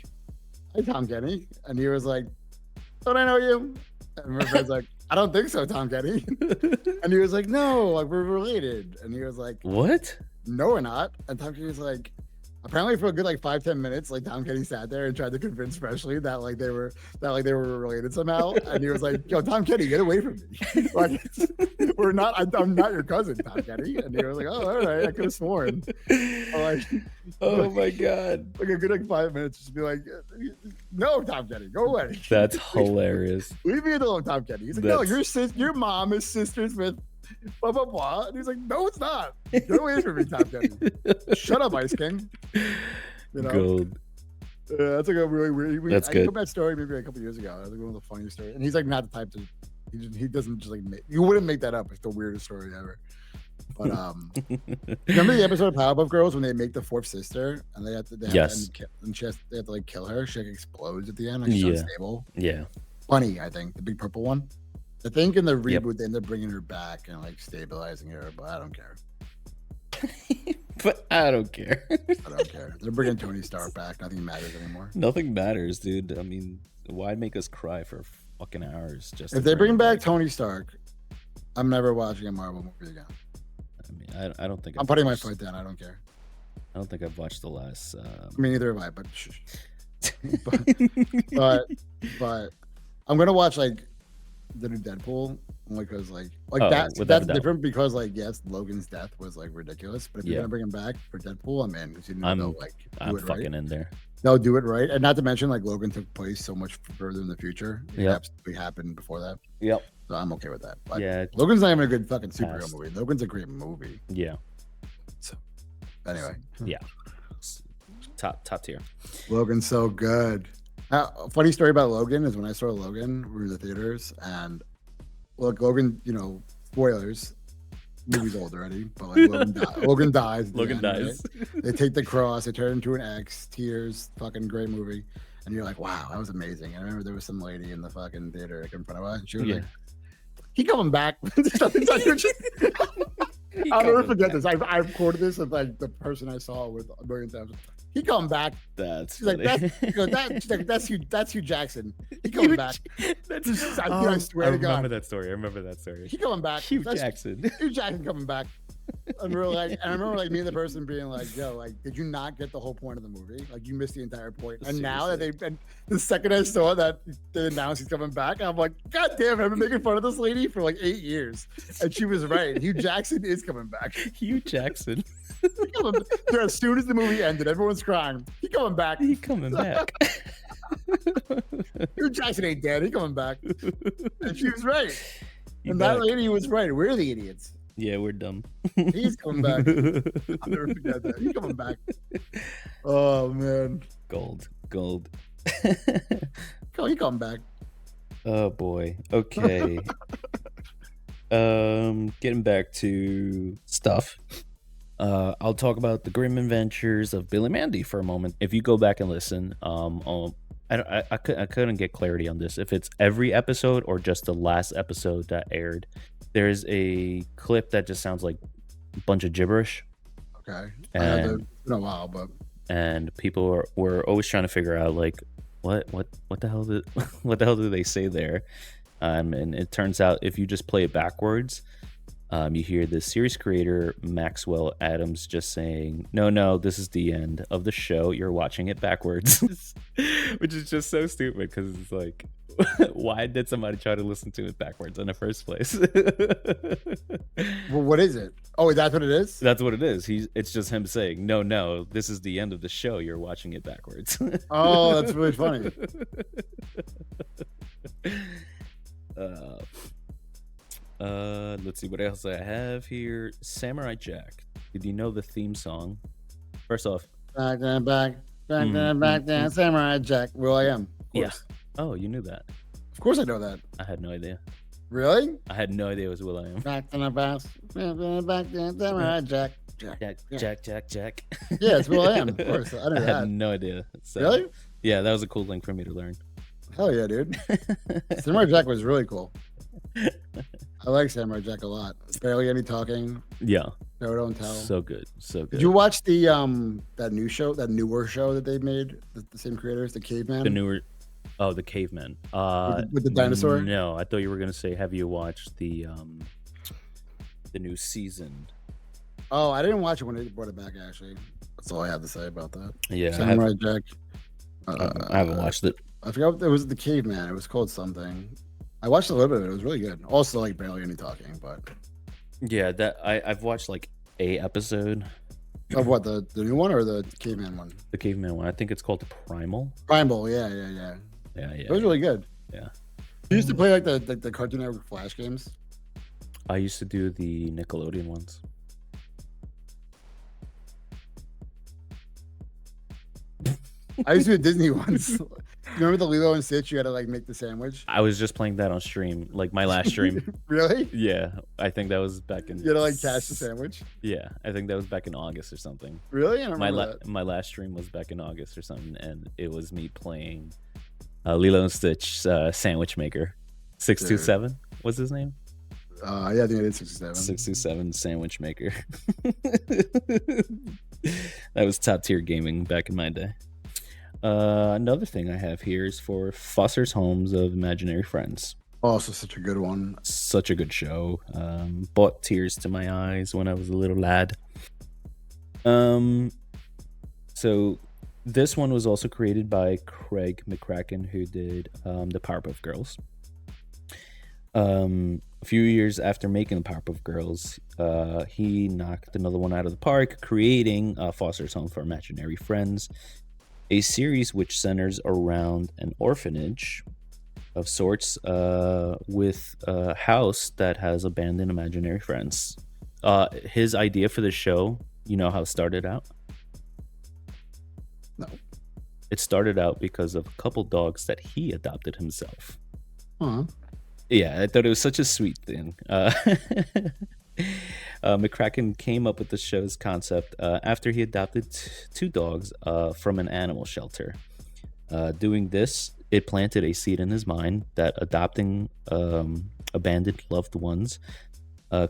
B: "Hey, Tom Kenny," and he was like, "Don't I know you?" And my friend's like, "I don't think so, Tom Kenny." And he was like, "No, like we're related." And he was like,
C: "What?
B: No, we're not." And Tom Kenny was like, apparently for a good like 5-10 minutes, like Tom Kenny sat there and tried to convince Freshly that they were related somehow. And he was like, "Yo, Tom Kenny, get away from me! Like, we're not. I'm not your cousin, Tom Kenny." And he was like, "Oh, all right, I could have sworn."
C: Oh my god!
B: Like a good like 5 minutes, just be like, "No, Tom Kenny, go away."
C: That's hilarious.
B: Leave me alone, Tom Kenny. He's like, "No, your mom is sisters with blah blah blah." And he's like, "No, it's not. Get away from me, Tom Kenny. Shut up, Ice King." You know?
C: Gold.
B: That's like a really weird.
C: That's
B: I
C: good.
B: told that story maybe a couple years ago. That was like one of the funniest stories. And he's like not the type to. He doesn't just like you wouldn't make that up. It's the weirdest story ever. But remember the episode of Powerpuff Girls when they make the fourth sister and they have to they have to like kill her. She like explodes at the end. Like she's unstable.
C: Yeah.
B: Bunny, I think the big purple one. I think in the reboot they end up bringing her back and like stabilizing her, but I don't care.
C: But I don't care.
B: I don't care. They're bringing Tony Stark back. Nothing matters anymore.
C: Nothing matters, dude. I mean, why make us cry for fucking hours? Just
B: if they bring back Tony Stark, I'm never watching a Marvel movie again.
C: I mean, I don't think
B: I'm putting my foot down. I don't care.
C: I don't think I've watched the last.
B: I mean, neither have I. But I'm gonna watch like the new Deadpool only because that's different because like yes, Logan's death was like ridiculous, but if you're gonna bring him back for Deadpool, I'm in because
C: I'm fucking in there.
B: They'll do it right, and not to mention like Logan took place so much further in the future. It absolutely happened before that.
C: Yep.
B: So I'm okay with that. But
C: yeah,
B: Logan's not even a good fucking superhero movie. Logan's a great movie.
C: Yeah.
B: So anyway.
C: Yeah. Top tier.
B: Logan's so good. Funny story about Logan is when I saw Logan, we were in the theaters, and look, Logan, spoilers. Movie's old already, but like Logan dies. At the
C: Logan
B: end,
C: dies.
B: Right? They take the cross, they turn into an X, tears, fucking great movie. And you're like, wow, that was amazing. And I remember there was some lady in the fucking theater like in front of us, and she was like, he coming back. I'll never forget this. I've quoted this of like the person I saw with a million times. He coming back.
C: She's
B: like, she's like, that's Hugh Jackson. He coming back. I swear to God.
C: I remember that story.
B: He coming back.
C: Hugh Jackson.
B: Hugh Jackson coming back. And we were like, and I remember like me and the person being like, yo, like, did you not get the whole point of the movie? Like, you missed the entire point. And now that the second I saw that they announced he's coming back, I'm like, God damn it, I've been making fun of this lady for like 8 years. And she was right. Hugh Jackson is coming back.
C: Hugh Jackson.
B: As soon as the movie ended, everyone's crying. He coming back.
C: He coming back.
B: Hugh Jackson ain't dead. He coming back. And she was right. That lady was right. We're the idiots.
C: Yeah, we're dumb.
B: He's coming back. I'll never forget that. He's coming back. Oh man.
C: Gold.
B: He coming back.
C: Oh boy. Okay. Getting back to stuff. I'll talk about the grim adventures of Billy Mandy for a moment. If you go back and listen, I couldn't get clarity on this. If it's every episode or just the last episode that aired. There's a clip that just sounds like a bunch of gibberish.
B: Okay.
C: And
B: it's been a while, but
C: people were always trying to figure out like what the hell do they say there? And it turns out if you just play it backwards, you hear the series creator Maxwell Adams just saying, "No, this is the end of the show. You're watching it backwards," which is just so stupid because it's like, why did somebody try to listen to it backwards in the first place?
B: Well, what is it? Oh, that's what it is?
C: That's what it is. It's just him saying, no, this is the end of the show. You're watching it backwards.
B: Oh, that's really funny.
C: Let's see what else I have here. Samurai Jack. Did you know the theme song? First off,
B: back, Samurai Jack. Will I am. Of course.
C: Yeah. Oh, you knew that.
B: Of course I know that.
C: I had no idea.
B: Really?
C: I had no idea it was Will I Am.
B: Back Samurai Jack.
C: Jack.
B: Yeah, it's Will I Am. Of course. I knew that.
C: Had no idea. So,
B: really?
C: Yeah, that was a cool thing for me to learn.
B: Hell yeah, dude. Samurai Jack was really cool. I like Samurai Jack a lot. Barely any talking.
C: Yeah.
B: No, don't tell.
C: So good.
B: Did you watch the that newer show that they made? The same creators, the Caveman.
C: The Caveman.
B: With the dinosaur.
C: No, I thought you were gonna say, have you watched the new season?
B: Oh, I didn't watch it when they brought it back. Actually, that's all I have to say about that.
C: Yeah,
B: Samurai Jack.
C: I haven't watched it.
B: I forgot it was the Caveman. It was called something. I watched a little bit of it. It was really good. Also, like barely any talking, but
C: yeah, that I've watched like a episode
B: of what the new one or the Caveman one.
C: The Caveman one. I think it's called Primal.
B: Yeah. It was really good.
C: Yeah.
B: You used to play like the Cartoon Network Flash games.
C: I used to do the Nickelodeon ones.
B: I used to do Disney ones. Remember the Lilo and Stitch? You had to like make the sandwich.
C: I was just playing that on stream, like my last stream.
B: Really?
C: Yeah, I think that was back in.
B: You had to like cash the sandwich.
C: Yeah, I think that was back in August or something.
B: Really? I don't remember that.
C: My last stream was back in August or something, and it was me playing Lilo and Stitch sandwich maker. 627 was his name.
B: Yeah, I think it is 627.
C: 627 sandwich maker. That was top tier gaming back in my day. Another thing I have here is for Foster's Homes of Imaginary Friends.
B: Also such a good one.
C: Such a good show. Brought tears to my eyes when I was a little lad. So this one was also created by Craig McCracken, who did the Powerpuff Girls. A few years after making the Powerpuff Girls, he knocked another one out of the park, creating Foster's Home for Imaginary Friends, a series which centers around an orphanage of sorts, with a house that has abandoned imaginary friends. His idea for the show, you know how it started out?
B: No.
C: It started out because of a couple dogs that he adopted himself.
B: Huh.
C: Yeah, I thought it was such a sweet thing. McCracken came up with the show's concept after he adopted two dogs from an animal shelter. Doing this, it planted a seed in his mind that adopting abandoned loved ones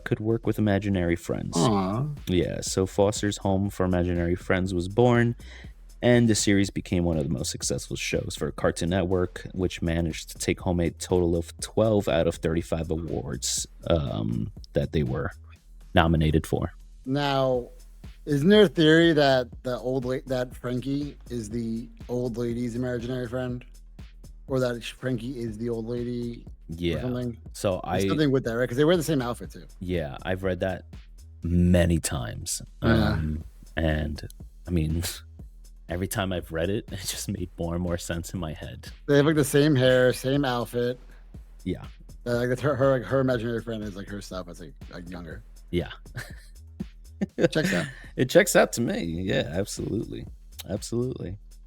C: could work with imaginary friends.
B: Aww.
C: Yeah, so Foster's Home for Imaginary Friends was born, and the series became one of the most successful shows for Cartoon Network, which managed to take home a total of 12 out of 35 awards that they were nominated for.
B: Now, isn't there a theory that that Frankie is the old lady's imaginary friend, or that Frankie is the old lady?
C: Yeah.
B: Or something?
C: So
B: There's something with that, right? Because they wear the same outfit too.
C: Yeah, I've read that many times, and I mean, every time I've read it, it just made more and more sense in my head.
B: They have like the same hair, same outfit.
C: Yeah.
B: Like her imaginary friend is like her stuff as like younger.
C: Yeah.
B: Checks out.
C: It checks out to me. Yeah, absolutely.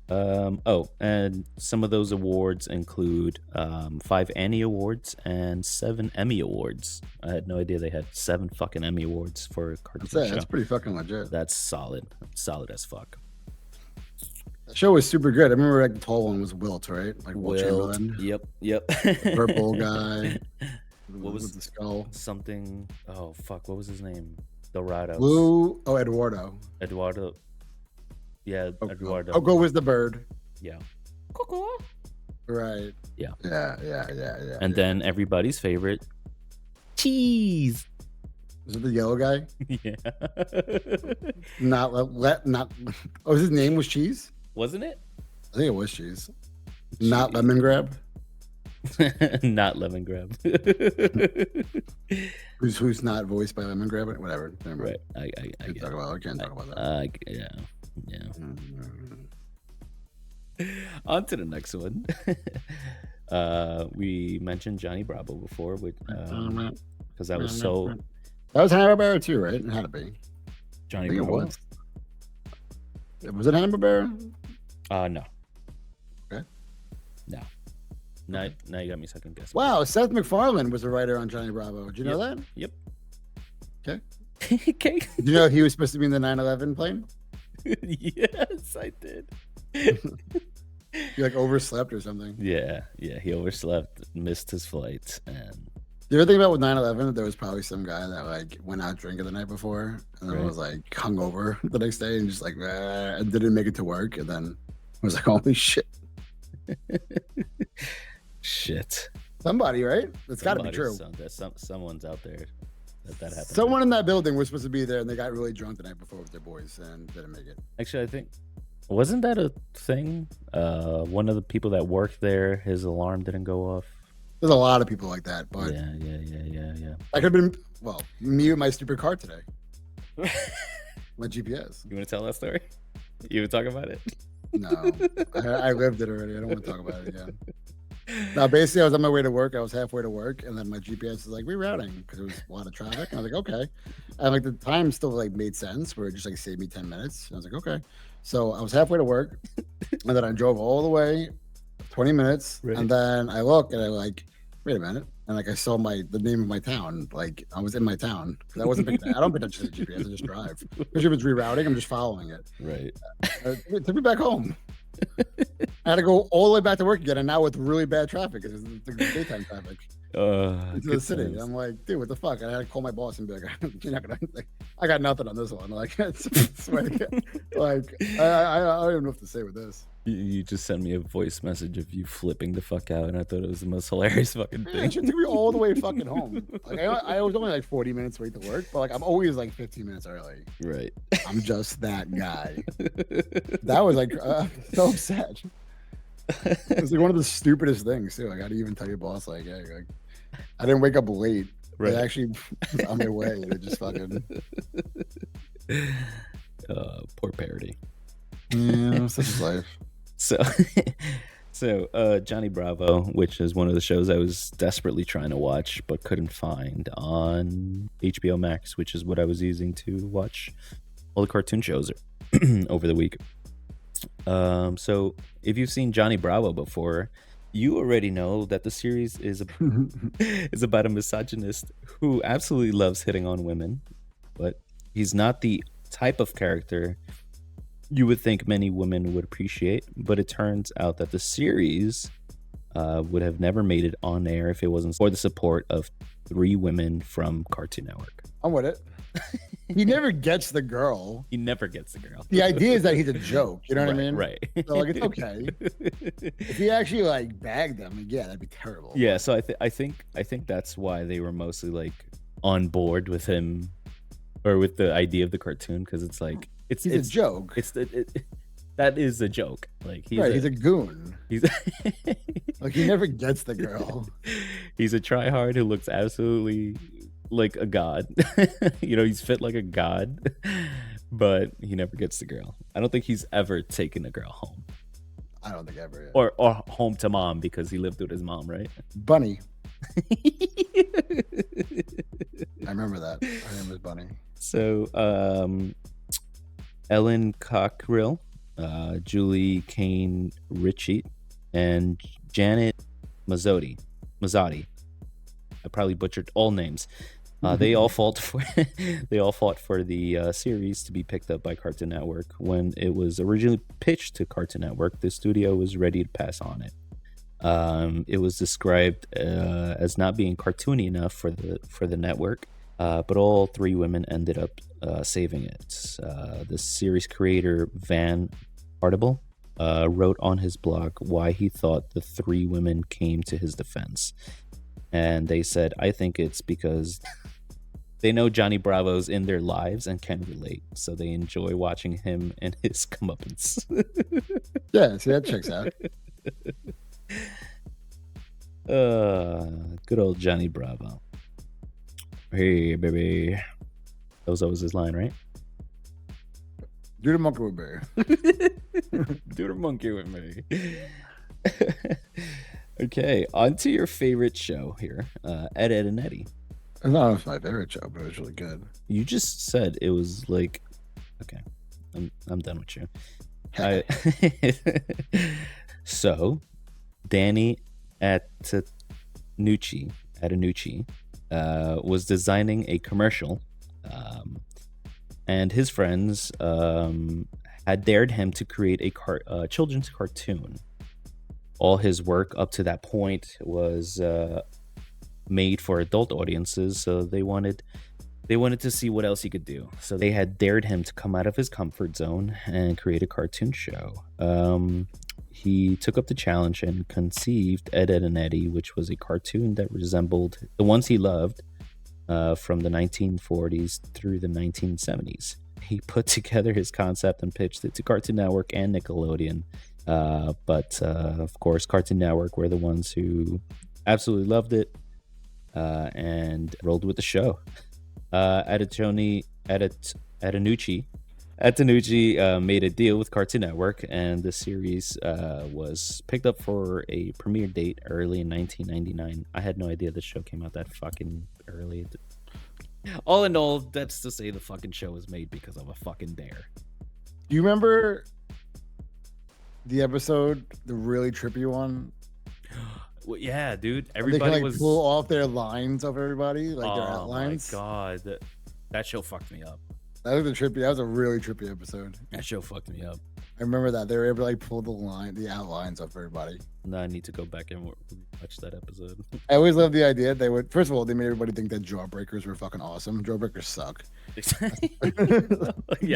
C: And some of those awards include 5 Annie Awards and 7 Emmy Awards. I had no idea they had 7 fucking Emmy Awards for a cartoon show.
B: That's pretty fucking legit.
C: That's solid as fuck.
B: The show was super good. I remember like the tall one was Wilt, right? Like Wilt
C: Wilt.
B: Chamberlain.
C: Yep.
B: Purple guy.
C: What was
B: with the skull?
C: Something? Oh fuck! What was his name? Dorado.
B: Blue. Oh, Eduardo.
C: Eduardo. Yeah, Eduardo.
B: Coco was the bird.
C: Yeah.
B: Coco. Right.
C: Yeah.
B: Yeah.
C: And then everybody's favorite, Cheese.
B: Was it the yellow guy?
C: Yeah.
B: Not. Oh, his name was Cheese.
C: Wasn't it?
B: I think it was Cheese. Not Lemon Grab.
C: Not Lemon Grab.
B: Who's not voiced by Lemon Grab? Whatever.
C: Right. I
B: can't talk about that.
C: Yeah. On to the next one. We mentioned Johnny Bravo before, because that was so.
B: That was Hanna-Barbera too, right? It had to be.
C: Johnny Bravo.
B: Was it Hanna-Barbera?
C: No.
B: Okay.
C: No. Now you got me second guessing.
B: Wow, Seth MacFarlane was a writer on Johnny Bravo. Did you know that?
C: Yep.
B: Okay.
C: Okay.
B: Did you know he was supposed to be in the 9/11 plane?
C: Yes, I did.
B: He like overslept or something.
C: Yeah, he overslept, missed his flight, and.
B: Do you ever think about with 9/11 that there was probably some guy that like went out drinking the night before and then was like hungover the next day and just like and didn't make it to work and then was like, holy shit.
C: Shit.
B: Somebody, right? It's got to be true.
C: Someone's out there that happened.
B: Someone in that building was supposed to be there and they got really drunk the night before with their boys and didn't make it.
C: Actually, I think wasn't that a thing? One of the people that worked there, his alarm didn't go off.
B: There's a lot of people like that, but
C: yeah.
B: I could have been me with my stupid car today. My GPS.
C: You want to tell that story? You want to talk about it?
B: No, I lived it already. I don't want to talk about it again. Now, basically, I was on my way to work. I was halfway to work, and then my GPS was like rerouting because there was a lot of traffic. And I was like, okay. And like the time still like made sense, where it just like saved me 10 minutes. And I was like, okay. So I was halfway to work, and then I drove all the way 20 minutes, and then I look and I like, wait a minute, and like I saw the name of my town. Like I was in my town because I wasn't picking. I don't pick up the GPS. I just drive. Especially if it's rerouting, I'm just following it.
C: Right.
B: It took me back home. I had to go all the way back to work again, and now with really bad traffic, because it's daytime traffic into the city. Sense. I'm like, dude, what the fuck? I had to call my boss and be like, you're not gonna, like, I got nothing on this one. Like, it's like I don't even know what to say with this.
C: You just sent me a voice message of you flipping the fuck out, and I thought it was the most hilarious fucking thing.
B: It took me all the way fucking home. Like I was only like 40 minutes late to work, but like I'm always like 15 minutes early.
C: Right.
B: I'm just that guy. That was like so sad. It was like one of the stupidest things too. Like I didn't even tell your boss like, hey, like I didn't wake up late. Right. They actually on their way. They just fucking.
C: Poor Parody.
B: Yeah, such is life.
C: So Johnny Bravo, which is one of the shows I was desperately trying to watch but couldn't find on HBO Max, which is what I was using to watch all the cartoon shows over the week. So if you've seen Johnny Bravo before, you already know that the series is is about a misogynist who absolutely loves hitting on women, but he's not the type of character you would think many women would appreciate. But it turns out that the series would have never made it on air if it wasn't for the support of 3 women from Cartoon Network.
B: I'm with it. He never gets the girl.
C: He never gets the girl.
B: The idea is that he's a joke. You know what I mean?
C: Right.
B: So like, it's okay. If he actually like bagged them, yeah, that'd be terrible.
C: Yeah. So I think that's why they were mostly like on board with him, or with the idea of the cartoon, because it's like it's
B: a joke.
C: That is a joke. Like
B: he's a goon.
C: He's
B: like, he never gets the girl.
C: He's a tryhard who looks absolutely like a god. He's fit like a god, but he never gets the girl. I don't think he's ever taken a girl home.
B: I don't think ever.
C: Yeah. Or home to mom, because he lived with his mom, right?
B: Bunny. I remember that. Her name was Bunny.
C: So, Ellen Cockrill, Julie Kane Ritchie, and Janet Mazzotti. I probably butchered all names. They all fought for the series to be picked up by Cartoon Network. When it was originally pitched to Cartoon Network, the studio was ready to pass on it. It was described as not being cartoony enough for the network, but all 3 women ended up saving it. The series creator Van Artable wrote on his blog why he thought the 3 women came to his defense. And they said, I think it's because they know Johnny Bravo's in their lives and can relate, so they enjoy watching him and his comeuppance.
B: Yeah, see, that checks out.
C: Good old Johnny Bravo. Hey, baby. That was always his line, right?
B: Do the monkey with me.
C: Do the monkey with me. Okay, on to your favorite show here, Ed, Edd n Eddy.
B: It's not my favorite show, but it was really good.
C: You just said it was like, okay, I'm done with you. So, Danny Attanucci was designing a commercial, and his friends had dared him to create a children's cartoon. All his work up to that point was made for adult audiences, so they wanted to see what else he could do. So they had dared him to come out of his comfort zone and create a cartoon show. He took up the challenge and conceived Ed, Edd n Eddy, which was a cartoon that resembled the ones he loved from the 1940s through the 1970s. He put together his concept and pitched it to Cartoon Network and Nickelodeon. But of course, Cartoon Network were the ones who absolutely loved it and rolled with the show. Attanucci made a deal with Cartoon Network, and the series was picked up for a premiere date early in 1999. I had no idea the show came out that fucking early. All in all, that's to say the fucking show was made because of a fucking dare.
B: Do you remember the episode, the really trippy one?
C: Well, yeah, dude.
B: Everybody they can, like, pull off their lines of everybody, like their outlines.
C: Oh my god, that show fucked me up.
B: That was a really trippy episode.
C: That show fucked me up.
B: I remember that they were able to like pull the outlines of everybody.
C: Now I need to go back and watch that episode.
B: I always loved the idea they would. First of all, they made everybody think that Jawbreakers were fucking awesome. Jawbreakers suck.
C: Yeah.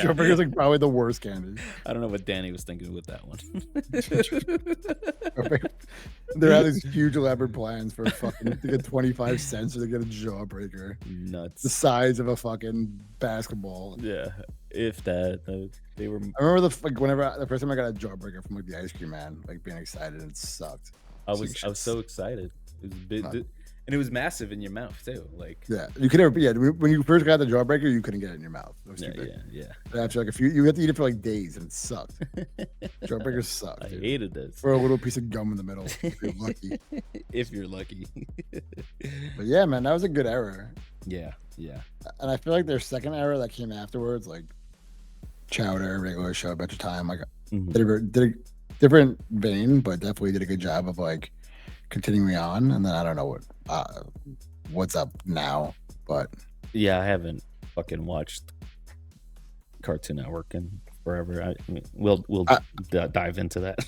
B: Jawbreakers like probably the worst candy.
C: I don't know what Danny was thinking with that one.
B: They had these huge elaborate plans for fucking to get 25 cents or to get a Jawbreaker.
C: Nuts.
B: The size of a fucking basketball.
C: Yeah, if that. They were.
B: I remember the first time I got a Jawbreaker from like the ice cream man, like being excited, and it sucked.
C: I was so excited. It was big, and it was massive in your mouth too. Like,
B: yeah, you could never. Yeah, when you first got the Jawbreaker, you couldn't get it in your mouth. It was too big.
C: Yeah.
B: After like you had to eat it for like days, and it sucked. Jawbreakers sucked.
C: I hated this.
B: For a little piece of gum in the middle, if you're lucky.
C: If you're lucky.
B: But yeah, man, that was a good era.
C: Yeah.
B: And I feel like their second era that came afterwards, like Chowder, Regular Show, Adventure Time, like
C: Mhm.
B: Did a different vein, but definitely did a good job of like continuing on. And then I don't know what's up now, but
C: Yeah, I haven't fucking watched Cartoon Network in forever. I mean, we'll
B: I,
C: dive into that.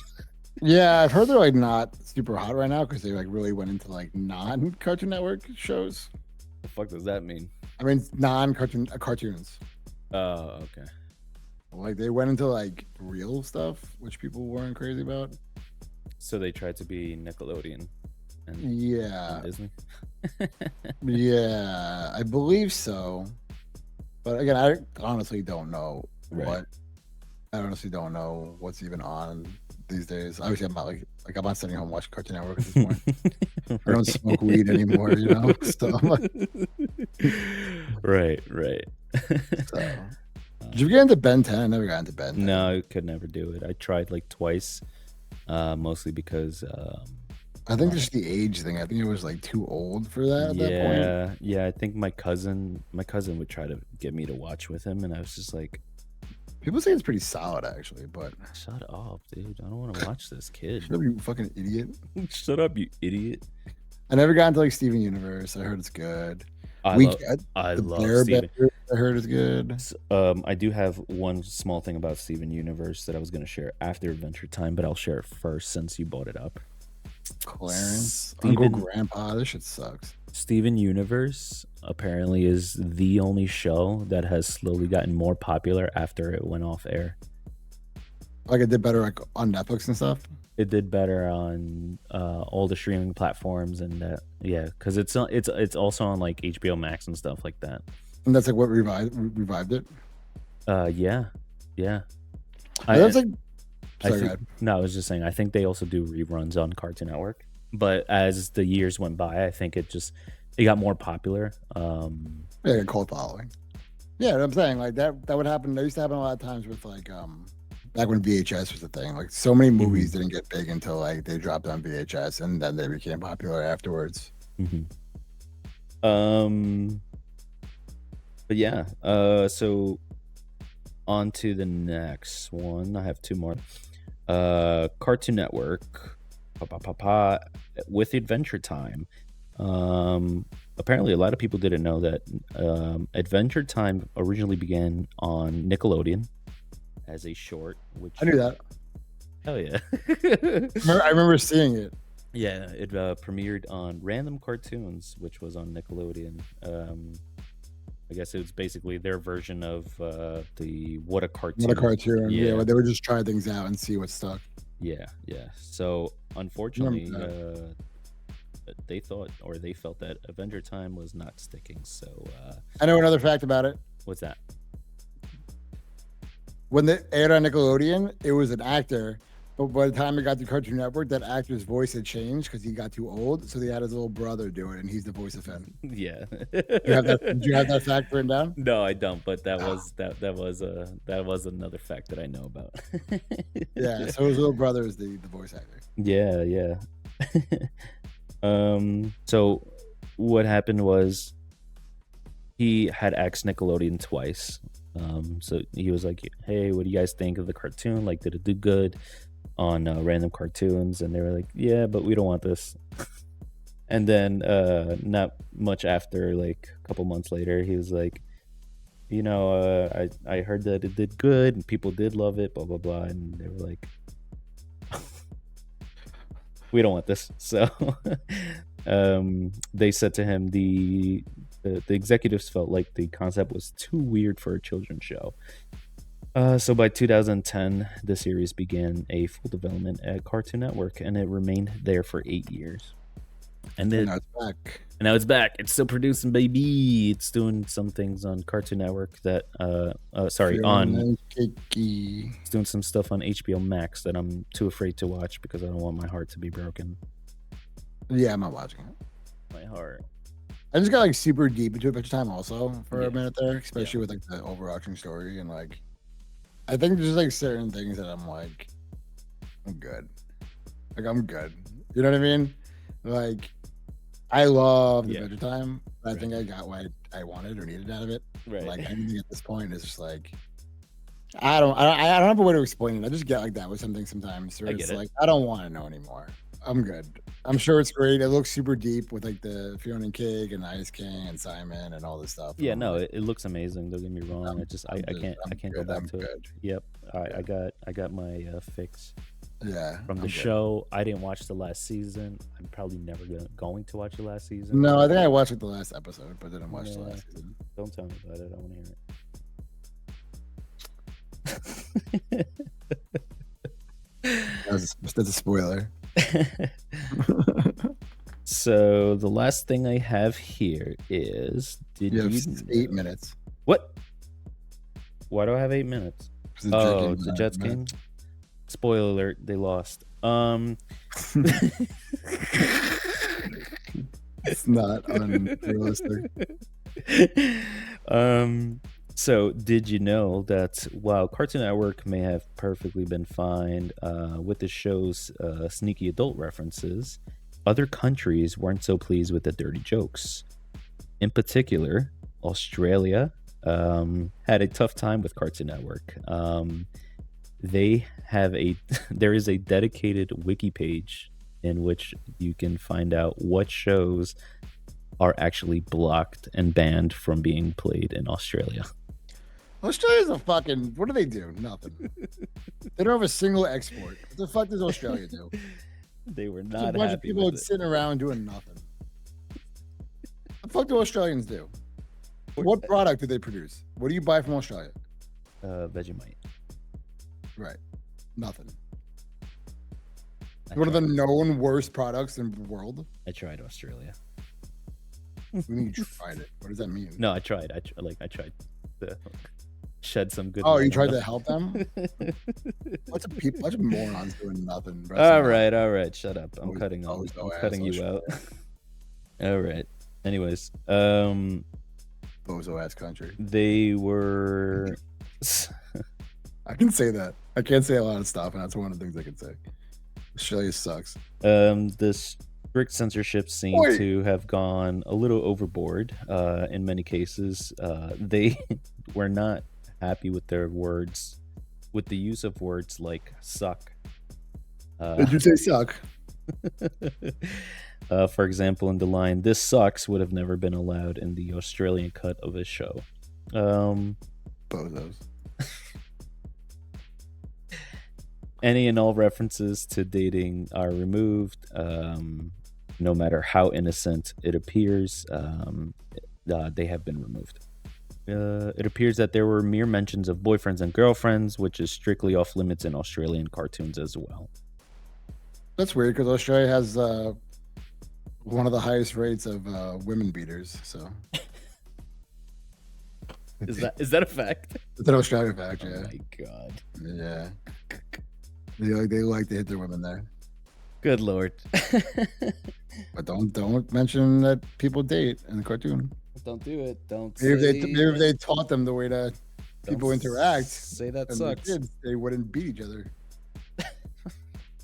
B: yeah, I've heard they're like not super hot right now because they like really went into like non-Cartoon Network shows.
C: The fuck does that mean?
B: I mean, non-cartoon cartoons.
C: Oh, okay.
B: Like they went into like real stuff, which people weren't crazy about.
C: So they tried to be Nickelodeon and
B: Yeah,
C: Disney.
B: yeah, I believe so. But again, I honestly don't know
C: Right.
B: what. I honestly don't know what's even on these days. Obviously, I'm not like I'm not sitting home watching Cartoon Network at this point. I don't smoke weed anymore, you know. So I'm like,
C: right.
B: so. Did you get into Ben 10? I never got into Ben 10.
C: No, I could never do it. I tried like twice, mostly because
B: I think just the age thing. I think it was like too old for that at that point.
C: Yeah. I think my cousin would try to get me to watch with him, and I was just like,
B: People say it's pretty solid, actually, but
C: shut up, dude. I don't want to watch this kid.
B: shut up, you fucking idiot.
C: Shut up, you idiot.
B: I never got into like Steven Universe. I heard it's good.
C: I love Steven.
B: I heard it's good.
C: I do have one small thing about Steven Universe that I was going to share after Adventure Time, but I'll share it first since you brought it up.
B: Clarence, Uncle Grandpa, this shit sucks.
C: Steven Universe apparently is the only show that has slowly gotten more popular after it went off air.
B: Like it did better like on Netflix and stuff.
C: It did better on all the streaming platforms and because it's also on like HBO Max and stuff like that.
B: And that's like what revived it.
C: Yeah.
B: That's like. Sorry,
C: I was just saying. I think they also do reruns on Cartoon Network, but as the years went by, I think it got more popular.
B: Yeah, a cult following. Yeah, I'm saying like that would happen. That used to happen a lot of times with like back when VHS was the thing. Like so many movies didn't get big until like they dropped on VHS, and then they became popular afterwards.
C: But yeah, so on to the next one. I have two more. Cartoon Network, with Adventure Time. Apparently, a lot of people didn't know that Adventure Time originally began on Nickelodeon as a short. Which
B: I knew that.
C: Hell yeah!
B: I remember seeing it.
C: Yeah, it premiered on Random Cartoons, which was on Nickelodeon. I guess it was basically their version of the What a Cartoon.
B: What a Cartoon. Yeah, where they would just try things out and see what stuck.
C: Yeah. So unfortunately, they felt that Adventure Time was not sticking. So
B: I know another fact about it.
C: What's that?
B: When they aired on Nickelodeon, it was an actor. But by the time it got to Cartoon Network, that actor's voice had changed because he got too old. So they had his little brother do it, and he's the voice of him.
C: Yeah.
B: Did you have that fact written down?
C: No, I don't. But that was another fact that I know about.
B: Yeah. So his little brother is the voice actor.
C: Yeah. So what happened was he had asked Nickelodeon twice. So he was like, "Hey, what do you guys think of the cartoon? Like, did it do good on Random Cartoons?" And they were like, "Yeah, but we don't want this." And then not much after, like a couple months later, he was like, I heard that it did good and people did love it, blah blah blah. And they were like, "We don't want this." So they said to him, the executives felt like the concept was too weird for a children's show. So by 2010, the series began a full development at Cartoon Network, and it remained there for 8 years. And then now it's back. It's still producing, baby. It's doing some things on Cartoon Network that it's doing some stuff on HBO Max that I'm too afraid to watch because I don't want my heart to be broken.
B: Yeah, I'm not watching it.
C: My heart.
B: I just got like super deep into Adventure Time also for a minute there, especially with like the overarching story, and like I think there's like certain things that I'm like, I'm good. Like I'm good. You know what I mean? Like I love Adventure Time, but I think I got what I wanted or needed out of it.
C: Right.
B: Like anything at this point is just like I don't have a way to explain it. I just get like that with something sometimes. Where
C: I
B: it's
C: get it.
B: like I don't want to know anymore. I'm good. I'm sure it's great. It looks super deep with like the Fiona and Cake and Ice King and Simon and all this stuff.
C: Yeah,
B: I'm
C: no,
B: like,
C: it looks amazing. Don't get me wrong. I can't go
B: good.
C: back
B: I'm
C: to it.
B: good.
C: Yep,
B: Yeah.
C: I got my fix
B: Yeah.
C: from the
B: I'm good.
C: show. I didn't watch the last season. I'm probably never going to watch the last season.
B: No, I think I watched like the last episode, but didn't watch the
C: Yeah.
B: last season.
C: Don't tell me about it. I want to hear
B: That's a spoiler.
C: it. So the last thing I have here is
B: You have 8 minutes.
C: What? Why do I have 8 minutes? Oh, it's the Jets game. Spoiler alert, they lost.
B: It's not unrealistic.
C: So did you know that while Cartoon Network may have perfectly been fine with the show's sneaky adult references, other countries weren't so pleased with the dirty jokes. In particular, Australia had a tough time with Cartoon Network. There is a dedicated wiki page in which you can find out what shows are actually blocked and banned from being played in Australia.
B: Australia's a fucking. What do they do? Nothing. They don't have a single export. What the fuck does Australia do?
C: They were
B: It's a
C: not
B: bunch of
C: happy
B: people
C: with it.
B: sitting around doing nothing. What the fuck do Australians do? What product do they produce? What do you buy from Australia?
C: Vegemite.
B: Right. Nothing.
C: I
B: One of the
C: tried-
B: known worst products in the world.
C: I tried Australia.
B: What do you mean you tried it? What does that mean?
C: No, I tried. I tried to shed some good.
B: Oh, you
C: light
B: tried
C: on
B: to help them? Bunch of morons doing nothing.
C: All right. Shut up. I'm
B: Always-
C: cutting
B: always
C: I'm
B: no ass
C: cutting you
B: Australia.
C: out. All right. Anyways,
B: Bozo ass country.
C: they were.
B: I can say that. I can't say a lot of stuff, and that's one of the things I can say. Australia sucks.
C: The strict censorship seemed
B: Oi.
C: to have gone a little overboard in many cases. They were not happy with their words, with the use of words like suck.
B: Did you say suck?
C: For example, in the line, "This sucks" would have never been allowed in the Australian cut of his show.
B: Bozos.
C: Any and all references to dating are removed, no matter how innocent it appears. They have been removed. It appears that there were mere mentions of boyfriends and girlfriends, which is strictly off limits in Australian cartoons as well.
B: That's weird because Australia has one of the highest rates of women beaters. So
C: Is that a fact?
B: it's an Australian fact.
C: Oh
B: Yeah,
C: my god!
B: yeah. They like to hit their women there,
C: Good lord!
B: but don't mention that people date in the cartoon.
C: Don't do it. Don't.
B: Maybe
C: say,
B: if they taught them the way to people
C: don't
B: interact
C: Say that
B: and their
C: sucks.
B: kids, they wouldn't beat each other.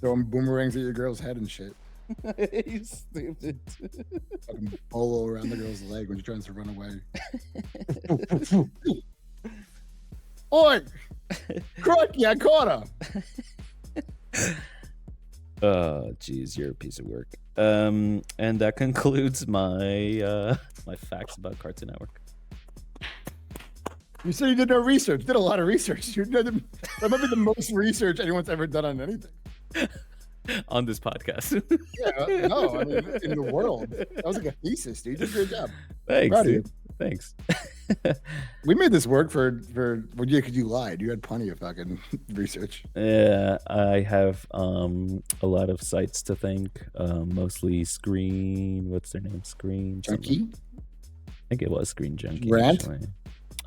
B: Throwing boomerangs at your girl's head and shit.
C: You stupid.
B: Fucking bolo around the girl's leg when she tries to run away. Oi! Crikey, I caught her!
C: Oh, geez, you're a piece of work. And that concludes my my facts about Cartoon Network.
B: You said you did no research. You did a lot of research. That might be the most research anyone's ever done on anything.
C: On this podcast.
B: Yeah, no, I mean, in the world. That was like a thesis, dude. You did a great job.
C: Thanks,
B: Proud of
C: dude. Thanks.
B: We made this work for well, yeah, because you lied. You had plenty of fucking research.
C: Yeah, I have a lot of sites to thank. Mostly Screen. What's their name? Screen something.
B: Junkie?
C: I think it was Screen Junkie.
B: Rant?
C: Actually.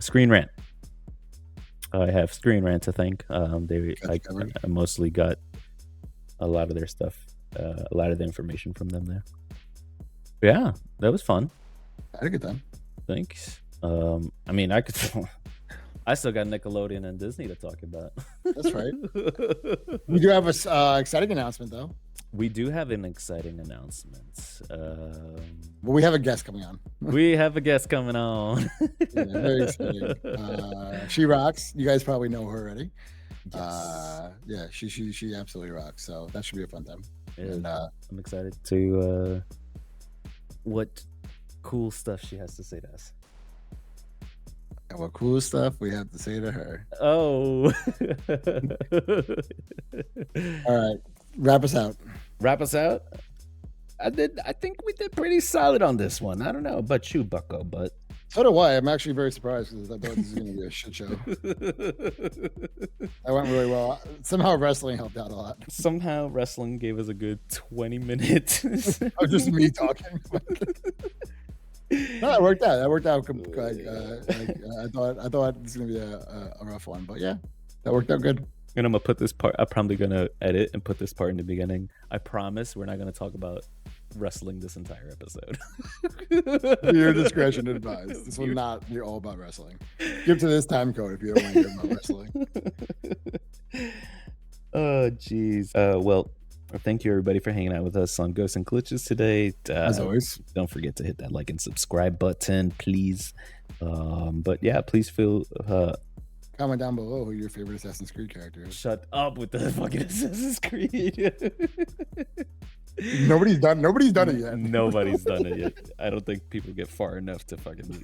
C: Screen Rant. I have Screen Rant to thank. I mostly got a lot of their stuff, a lot of the information from them there. Yeah, that was fun.
B: I had a good time.
C: Thanks. I mean, I still got Nickelodeon and Disney to talk about.
B: That's right. We do have a exciting announcement, though.
C: We do have an exciting announcement.
B: But we have a guest coming on.
C: We have a guest coming on.
B: Yeah, very exciting. She rocks. You guys probably know her already.
C: Yes.
B: Yeah, she absolutely rocks. So that should be a fun time.
C: Yeah,
B: And
C: I'm excited to what cool stuff she has to say to us.
B: and what cool stuff we have to say to her.
C: Oh.
B: All right, wrap us out.
C: Wrap us out. I think we did pretty solid on this one. I don't know about you, Bucko, but
B: So do I. I'm actually very surprised because I thought this was going to be a shit show. That went really well. Somehow wrestling helped out a lot.
C: somehow wrestling gave us a good 20 minutes.
B: Oh, just me talking. No, it worked out. That worked out. I thought this was gonna be a rough one, but yeah, that worked out good.
C: And I'm gonna put this part. I'm probably gonna edit and put this part in the beginning. I promise we're not gonna talk about wrestling this entire episode.
B: Your discretion advised. This will not be all about wrestling. Give to this time code if you don't want to hear about wrestling.
C: Oh, jeez. Well, thank you everybody for hanging out with us on Ghosts and Glitches today.
B: As always,
C: don't forget to hit that like and subscribe button, please. But yeah, please feel
B: comment down below who your favorite Assassin's Creed character is.
C: shut up with the fucking Assassin's Creed.
B: Nobody's done it yet.
C: Nobody's done it yet. I don't think people get far enough to fucking.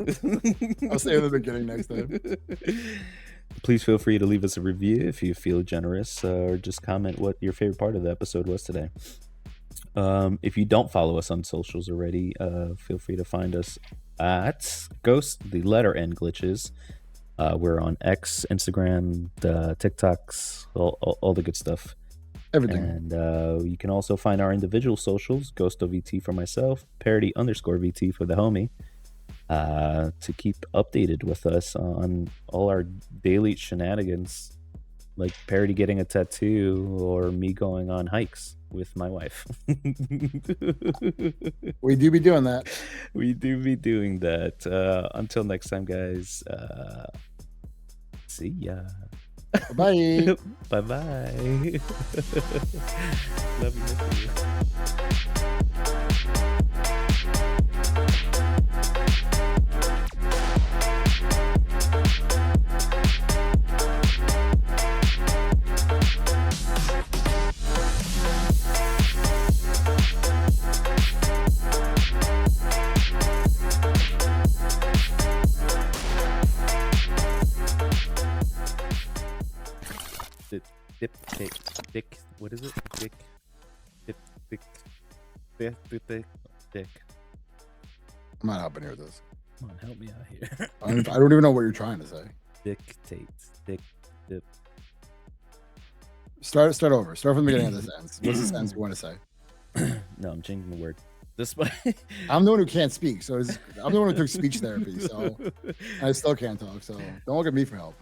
B: I'll say in the beginning next time.
C: Please feel free to leave us a review if you feel generous, or just comment what your favorite part of the episode was today. If you don't follow us on socials already, feel free to find us at Ghost, the letter N Glitches. We're on X, Instagram, TikToks, all the good stuff.
B: Everything.
C: And you can also find our individual socials, GhostoVT for myself, Parody_VT for the homie, to keep updated with us on all our daily shenanigans, like Parody getting a tattoo or me going on hikes with my wife.
B: We do be doing that.
C: We do be doing that. Until next time, guys. See ya.
B: Bye.
C: Bye-bye. Love you, miss you. Dick, what is it? Dick.
B: I'm not helping you with this.
C: Come on, help me out here.
B: I don't even know what you're trying to say.
C: Dictates. Dip.
B: Start over. Start from the beginning of the sentence. What's the sentence you want to say?
C: No, I'm changing the word.
B: I'm the one who can't speak, so I'm the one who took speech therapy, so I still can't talk. So don't look at me for help.